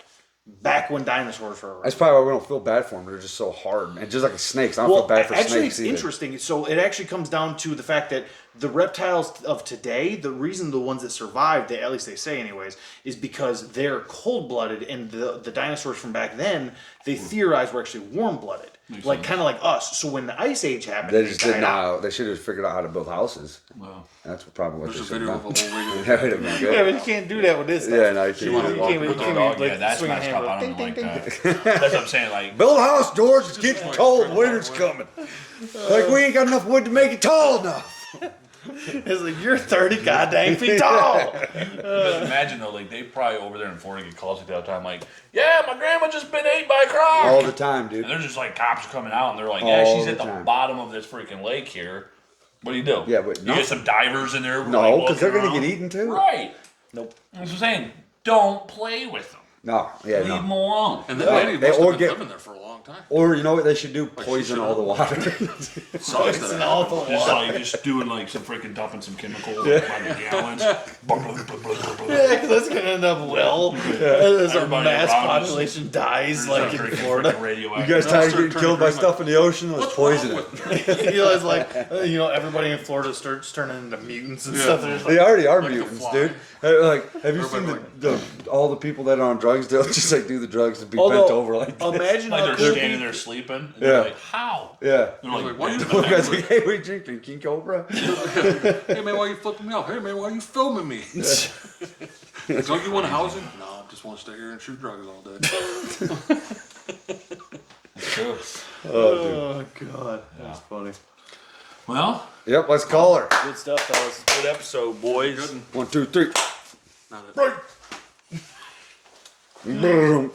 back when dinosaurs were around. That's probably why we don't feel bad for them. They're just so hard. And just like snakes. I don't Well, feel bad for actually, snakes it's either. interesting. So it actually comes down to the fact that the reptiles of today, the reason the ones that survived, at least they say anyways, is because they're cold-blooded, and the dinosaurs from back then, they theorized were actually warm-blooded, like kind of like us. So when the Ice Age happened, They just died didn't out. know. They should have figured out how to build houses. Well, That's probably what There's they a should video have of done. a little lady. That would have been Yeah, but good. you can't do that with this stuff. Yeah, no, you can't. You can't with the be, dog, like, yeah, that's swinging a messed up. hammer. I don't Ding, like ding, that. That's what I'm saying. Like, Build a house, George. It's getting cold. Winter's coming. Like we ain't got enough wood to make it tall enough. It's like you're 30 goddamn feet tall. but imagine though, like they probably over there in Florida get calls like that all the time, like, yeah, my grandma just been ate by a croc. All the time, dude. And they're just like cops are coming out and they're like, yeah, All she's the at the time. bottom of this freaking lake here. What do you do? Yeah, but you nothing. get some divers in there. No, like, because they're looking gonna get around. eaten too. Right. Nope. That's what I'm saying. Don't play with them. No, yeah, Leave them no. alone. And that Yeah, lady they must or have been get- living there for a long time. Or you know what they should do? she Poison should all the water. Poison all the Just water. like just doing like some freaking dumping some chemicals like, by the gallons. Yeah, because that's gonna end up well. As our Everybody mass around us. population dies, Like like in Florida. You guys tired of getting killed by stuff in the ocean? Let's poison it. You know, it's like everybody in Florida starts turning into mutants and stuff. They're just like, They already are Like a mutants, fly. dude. Like, have you seen all the people that are on drugs? They'll just like do the drugs and be although, bent over like that. imagine Like how they're cool standing there sleeping. And Yeah. they're like, how? Yeah. They're like, Why you One guy's like, hey, we drinking King Cobra? Hey man, why you flipping me off? Hey man, why you filming me? Don't you want housing? No, I just want to stay here and shoot drugs all day. oh god, that's funny. well, Yep, let's call her. Good stuff, fellas. good episode, boys. 1, 2, 3. Not it. Boom.